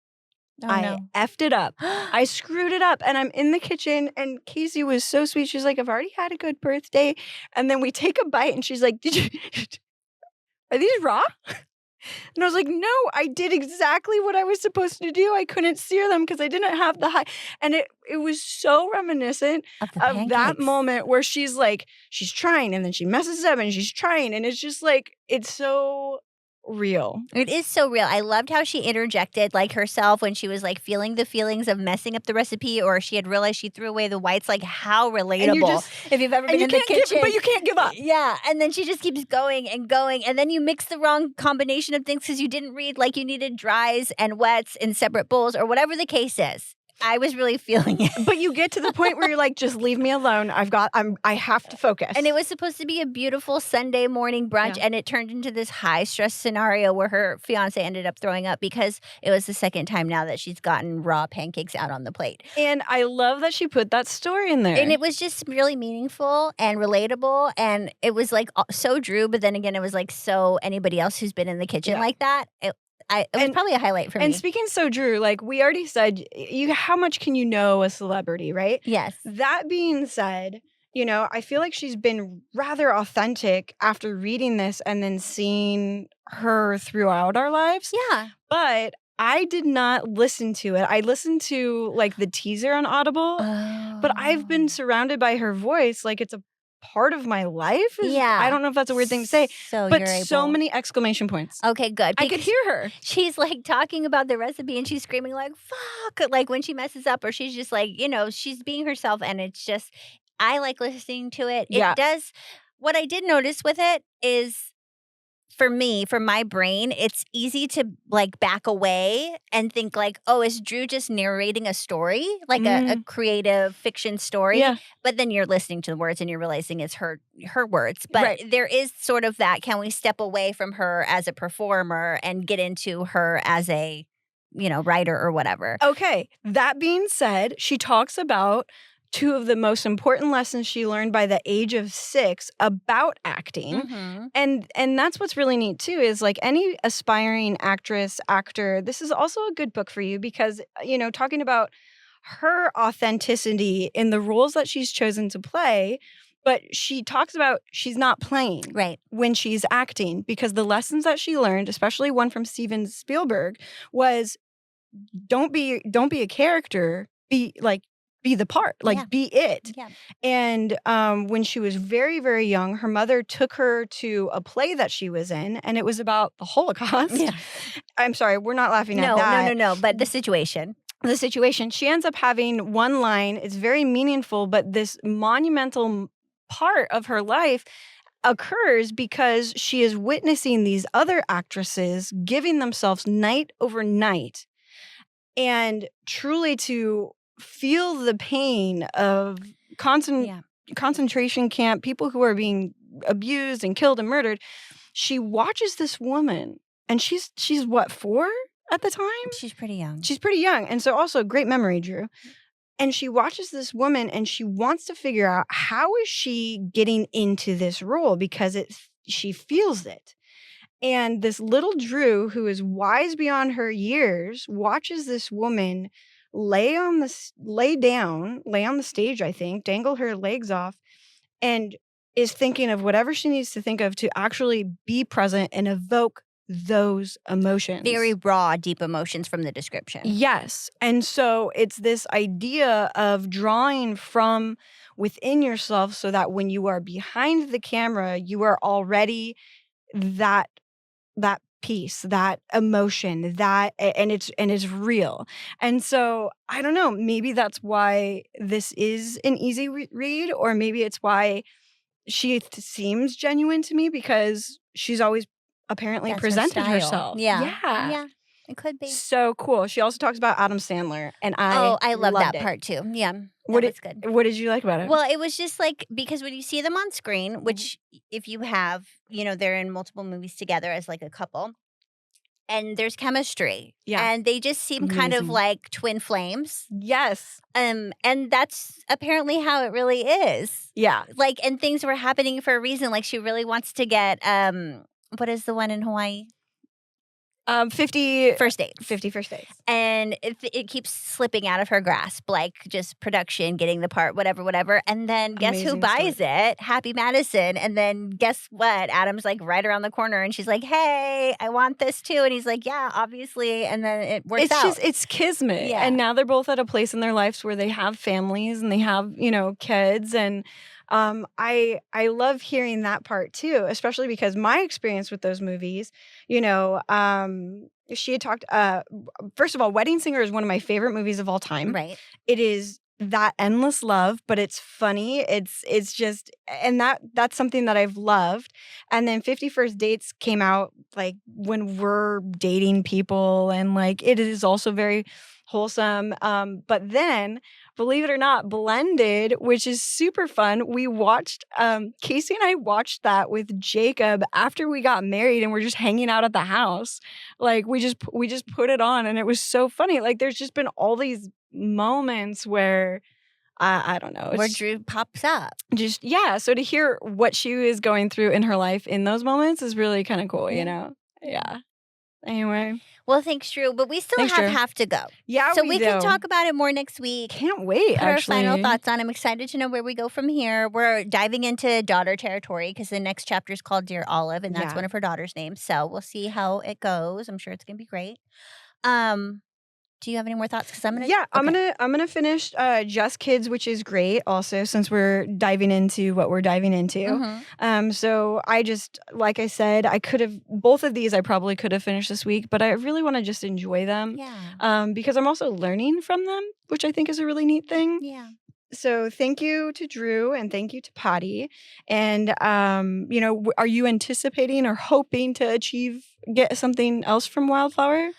Oh, I no. effed it up. I screwed it up, and I'm in the kitchen, and Casey was so sweet. She's like, I've already had a good birthday. And then we take a bite, and she's like, are these raw? And I was like, no, I did exactly what I was supposed to do. I couldn't sear them because I didn't have the high. And it was so reminiscent Of the of that pancakes. moment where she's trying and then she messes up and she's trying. And it's just like, it's so real. It is so real. I loved how she interjected like herself when she was like feeling the feelings of messing up the recipe, or she had realized she threw away the whites. Like how relatable. If you've ever been in the kitchen. But you can't give up. Yeah. And then she just keeps going and going. And then you mix the wrong combination of things because you didn't read like you needed dries and wets in separate bowls or whatever the case is. I was really feeling it. But you get to the point where you're like, just leave me alone. I have to focus. And it was supposed to be a beautiful Sunday morning brunch, and it turned into this high stress scenario where her fiance ended up throwing up because it was the second time now that she's gotten raw pancakes out on the plate. And I love that she put that story in there. And it was just really meaningful and relatable, and it was like so Drew, but then again, it was like so anybody else who's been in the kitchen like that. It was probably a highlight for me. And speaking so Drew, like we already said, how much can you know a celebrity, right? Yes. That being said, I feel like she's been rather authentic after reading this and then seeing her throughout our lives. Yeah. But I did not listen to it. I listened to like the teaser on Audible, but I've been surrounded by her voice like it's a part of my life. Yeah. I don't know if that's a weird thing to say, So but you're able. so many exclamation points. Okay, good. I could hear her. She's like talking about the recipe and she's screaming like, fuck, like when she messes up, or she's just like, she's being herself, and it's just, I like listening to it. Yeah. It does. What I did notice with it is, for me, for my brain, it's easy to like back away and think like, oh, is Drew just narrating a story, like a creative fiction story? Yeah. But then you're listening to the words and you're realizing it's her words. But there is sort of that, can we step away from her as a performer and get into her as a, writer or whatever? Okay. That being said, she talks about two of the most important lessons she learned by the age of 6 about acting. Mm-hmm. And that's what's really neat too, is like any aspiring actress, actor, this is also a good book for you because, talking about her authenticity in the roles that she's chosen to play, but she talks about she's not playing when she's acting, because the lessons that she learned, especially one from Steven Spielberg, was don't be a character, be the part, be it. Yeah. And when she was very, very young, her mother took her to a play that she was in, and it was about the Holocaust. Yeah. I'm sorry, we're not laughing at that. No, but the situation. the situation. She ends up having one line. It's very meaningful, but this monumental part of her life occurs because she is witnessing these other actresses giving themselves night over night, and truly to feel the pain of concentration camp, people who are being abused and killed and murdered. She watches this woman, and she's what, 4 at the time? She's pretty young. She's pretty young. And so also great memory, Drew. And she watches this woman, and she wants to figure out, how is she getting into this role, because she feels it. And this little Drew, who is wise beyond her years, watches this woman lay on the stage, I think, dangle her legs off, and is thinking of whatever she needs to think of to actually be present and evoke those emotions. Very raw, deep emotions from the description. Yes. And so it's this idea of drawing from within yourself, so that when you are behind the camera, you are already that piece, that emotion, and it's real. And so I don't know, maybe that's why this is an easy read, or maybe it's why she seems genuine to me, because she's always apparently presented herself. Yeah, it could be. So cool. She also talks about Adam Sandler, and I love that it. part too. Yeah, What was good. What did you like about it? Well, it was just like, because when you see them on screen, which if you have, they're in multiple movies together as like a couple, and there's chemistry. Yeah. And they just seem kind of like twin flames. Yes. And that's apparently how it really is. Yeah. Like, and things were happening for a reason. Like, she really wants to get, what is the one in Hawaii? 50 First dates. 50 first dates. And it keeps slipping out of her grasp, like just production, getting the part, whatever. And then guess who buys it? Happy Madison. And then guess what? Adam's like right around the corner, and she's like, hey, I want this too. And he's like, yeah, obviously. And then it works out. It's kismet. Yeah. And now they're both at a place in their lives where they have families and they have, kids. And I love hearing that part too, especially because my experience with those movies, she had talked, first of all, Wedding Singer is one of my favorite movies of all time. Right. It is that endless love, but it's funny. It's just, and that's something that I've loved. And then 50 First Dates came out like when we're dating people, and like it is also very wholesome. But then, believe it or not, Blended, which is super fun. We watched, Casey and I watched that with Jacob after we got married, and we're just hanging out at the house. Like we just put it on, and it was so funny. Like there's just been all these moments where I don't know, where Drew pops up. Just so to hear what she is going through in her life in those moments is really kind of cool, Yeah. Anyway. Well, thanks, Drew. But we still have to go. Yeah, so we can talk about it more next week. Can't wait, Put actually. our final thoughts on. I'm excited to know where we go from here. We're diving into daughter territory because the next chapter is called Dear Olive, and that's one of her daughter's names. So we'll see how it goes. I'm sure it's going to be great. Do you have any more thoughts? Because I'm gonna finish Just Kids, which is great. Also, since we're diving into what we're diving into, so I just, like I said, both of these I probably could have finished this week, but I really want to just enjoy them. Yeah. Because I'm also learning from them, which I think is a really neat thing. Yeah. So thank you to Drew, and thank you to Patti. And are you anticipating or hoping to get something else from Wildflower?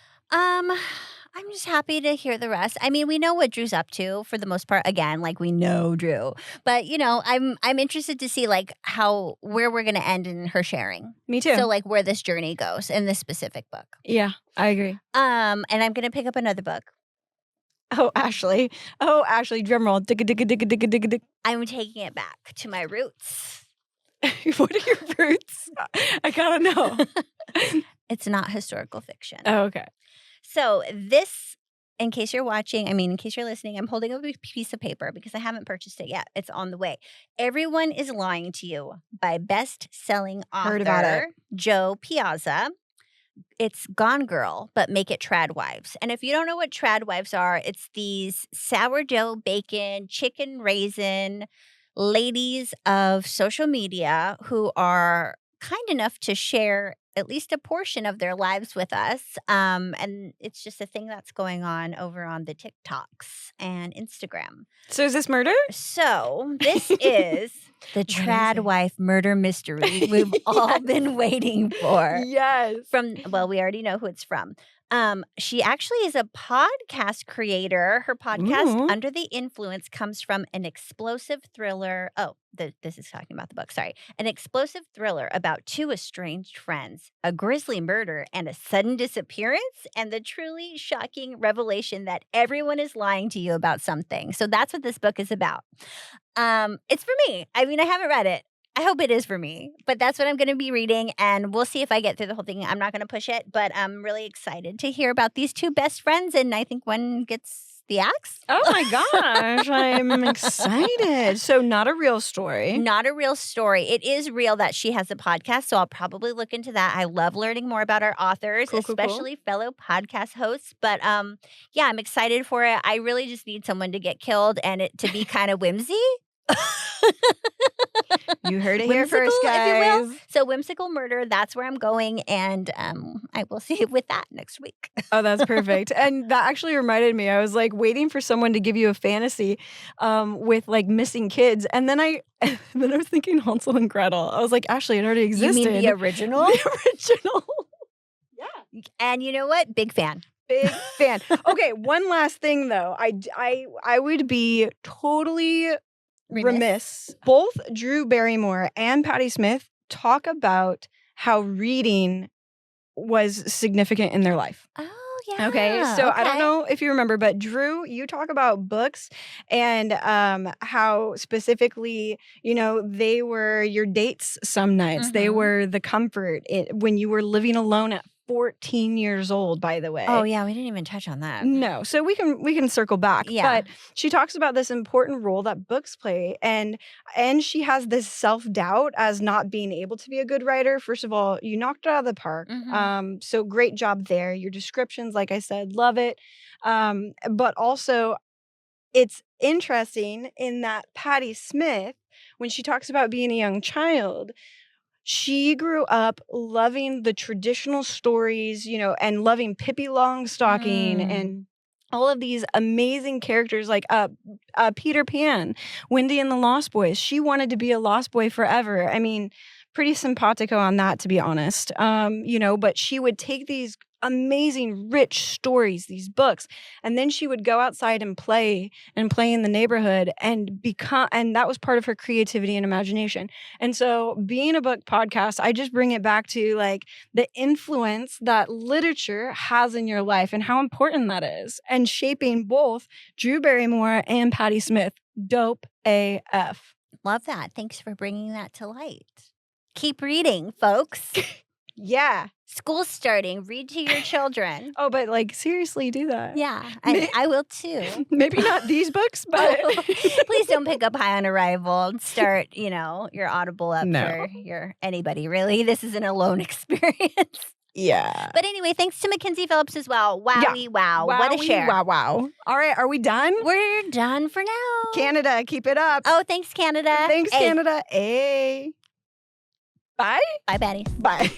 I'm just happy to hear the rest. I mean, we know what Drew's up to for the most part. Again, like we know Drew, but I'm interested to see like where we're going to end in her sharing. Me too. So like where this journey goes in this specific book. Yeah, I agree. And I'm going to pick up another book. Oh, Ashley, drum roll. Digga, digga, digga, digga, digga, digga. I'm taking it back to my roots. What are your roots? I gotta know. It's not historical fiction. Oh, okay. So this, in case you're listening, I'm holding up a piece of paper because I haven't purchased it yet. It's on the way. Everyone is Lying to You by best-selling author Heard about it. Joe Piazza. It's Gone Girl, but make it trad wives. And if you don't know what trad wives are, it's these sourdough bacon, chicken raisin ladies of social media who are kind enough to share at least a portion of their lives with us. And it's just a thing that's going on over on the TikToks and Instagram. So is this murder? So this is the trad wife murder mystery we've all been waiting for. Yes. Well, we already know who it's from. She actually is a podcast creator. Her podcast, Under the Influence, comes from an explosive thriller. This is talking about the book. Sorry. An explosive thriller about two estranged friends, a grisly murder, and a sudden disappearance, and the truly shocking revelation that everyone is lying to you about something. So that's what this book is about. It's for me. I mean, I haven't read it. I hope it is for me, but that's what I'm going to be reading, and we'll see if I get through the whole thing. I'm not going to push it, but I'm really excited to hear about these two best friends, and I think one gets the axe. Oh my gosh, I'm excited. So not a real story. Not a real story. It is real that she has a podcast, so I'll probably look into that. I love learning more about our authors, especially fellow podcast hosts, but yeah, I'm excited for it. I really just need someone to get killed and it to be kind of whimsy. You heard it here first, guys. If you will. So whimsical murder, that's where I'm going, and I will see you with that next week. Oh, that's perfect. And that actually reminded me, I was like waiting for someone to give you a fantasy with like missing kids, and then I was thinking Hansel and Gretel. I was like, Ashley, it already existed. You mean the original? The original. Yeah. And you know what? Big fan. Big fan. Okay, one last thing though. I would be totally remiss. Both Drew Barrymore and Patti Smith talk about how reading was significant in their life. Oh, yeah. Okay, so I don't know if you remember, but Drew, you talk about books and how specifically, they were your dates some nights. They were the comfort when you were living alone at 14 years old, by the way. Oh, yeah. We didn't even touch on that. No. So we can circle back. Yeah. But she talks about this important role that books play. And she has this self-doubt as not being able to be a good writer. First of all, you knocked it out of the park. So great job there. Your descriptions, like I said, love it. But also, it's interesting in that Patti Smith, when she talks about being a young child, she grew up loving the traditional stories, and loving Pippi Longstocking and all of these amazing characters like Peter Pan, Wendy and the Lost Boys. She wanted to be a Lost Boy forever. I mean, pretty simpatico on that, to be honest. But she would take these amazing, rich stories, these books, and then she would go outside and play in the neighborhood and that was part of her creativity and imagination. And so being a book podcast, I just bring it back to like the influence that literature has in your life and how important that is, and shaping both Drew Barrymore and Patti Smith. Dope AF. Love that. Thanks for bringing that to light. Keep reading, folks. Yeah. School's starting. Read to your children. Oh, but like seriously, do that. Yeah, I will too. Maybe not these books, but please don't pick up High on Arrival and start, your Audible up for your anybody, really. This is an alone experience. Yeah. But anyway, thanks to Mackenzie Phillips as well. Wowie, wow. What a share. Wow. All right, are we done? We're done for now. Canada, keep it up. Oh, thanks, Canada. Thanks, Canada. Hey. Bye. Bye, Patty. Bye.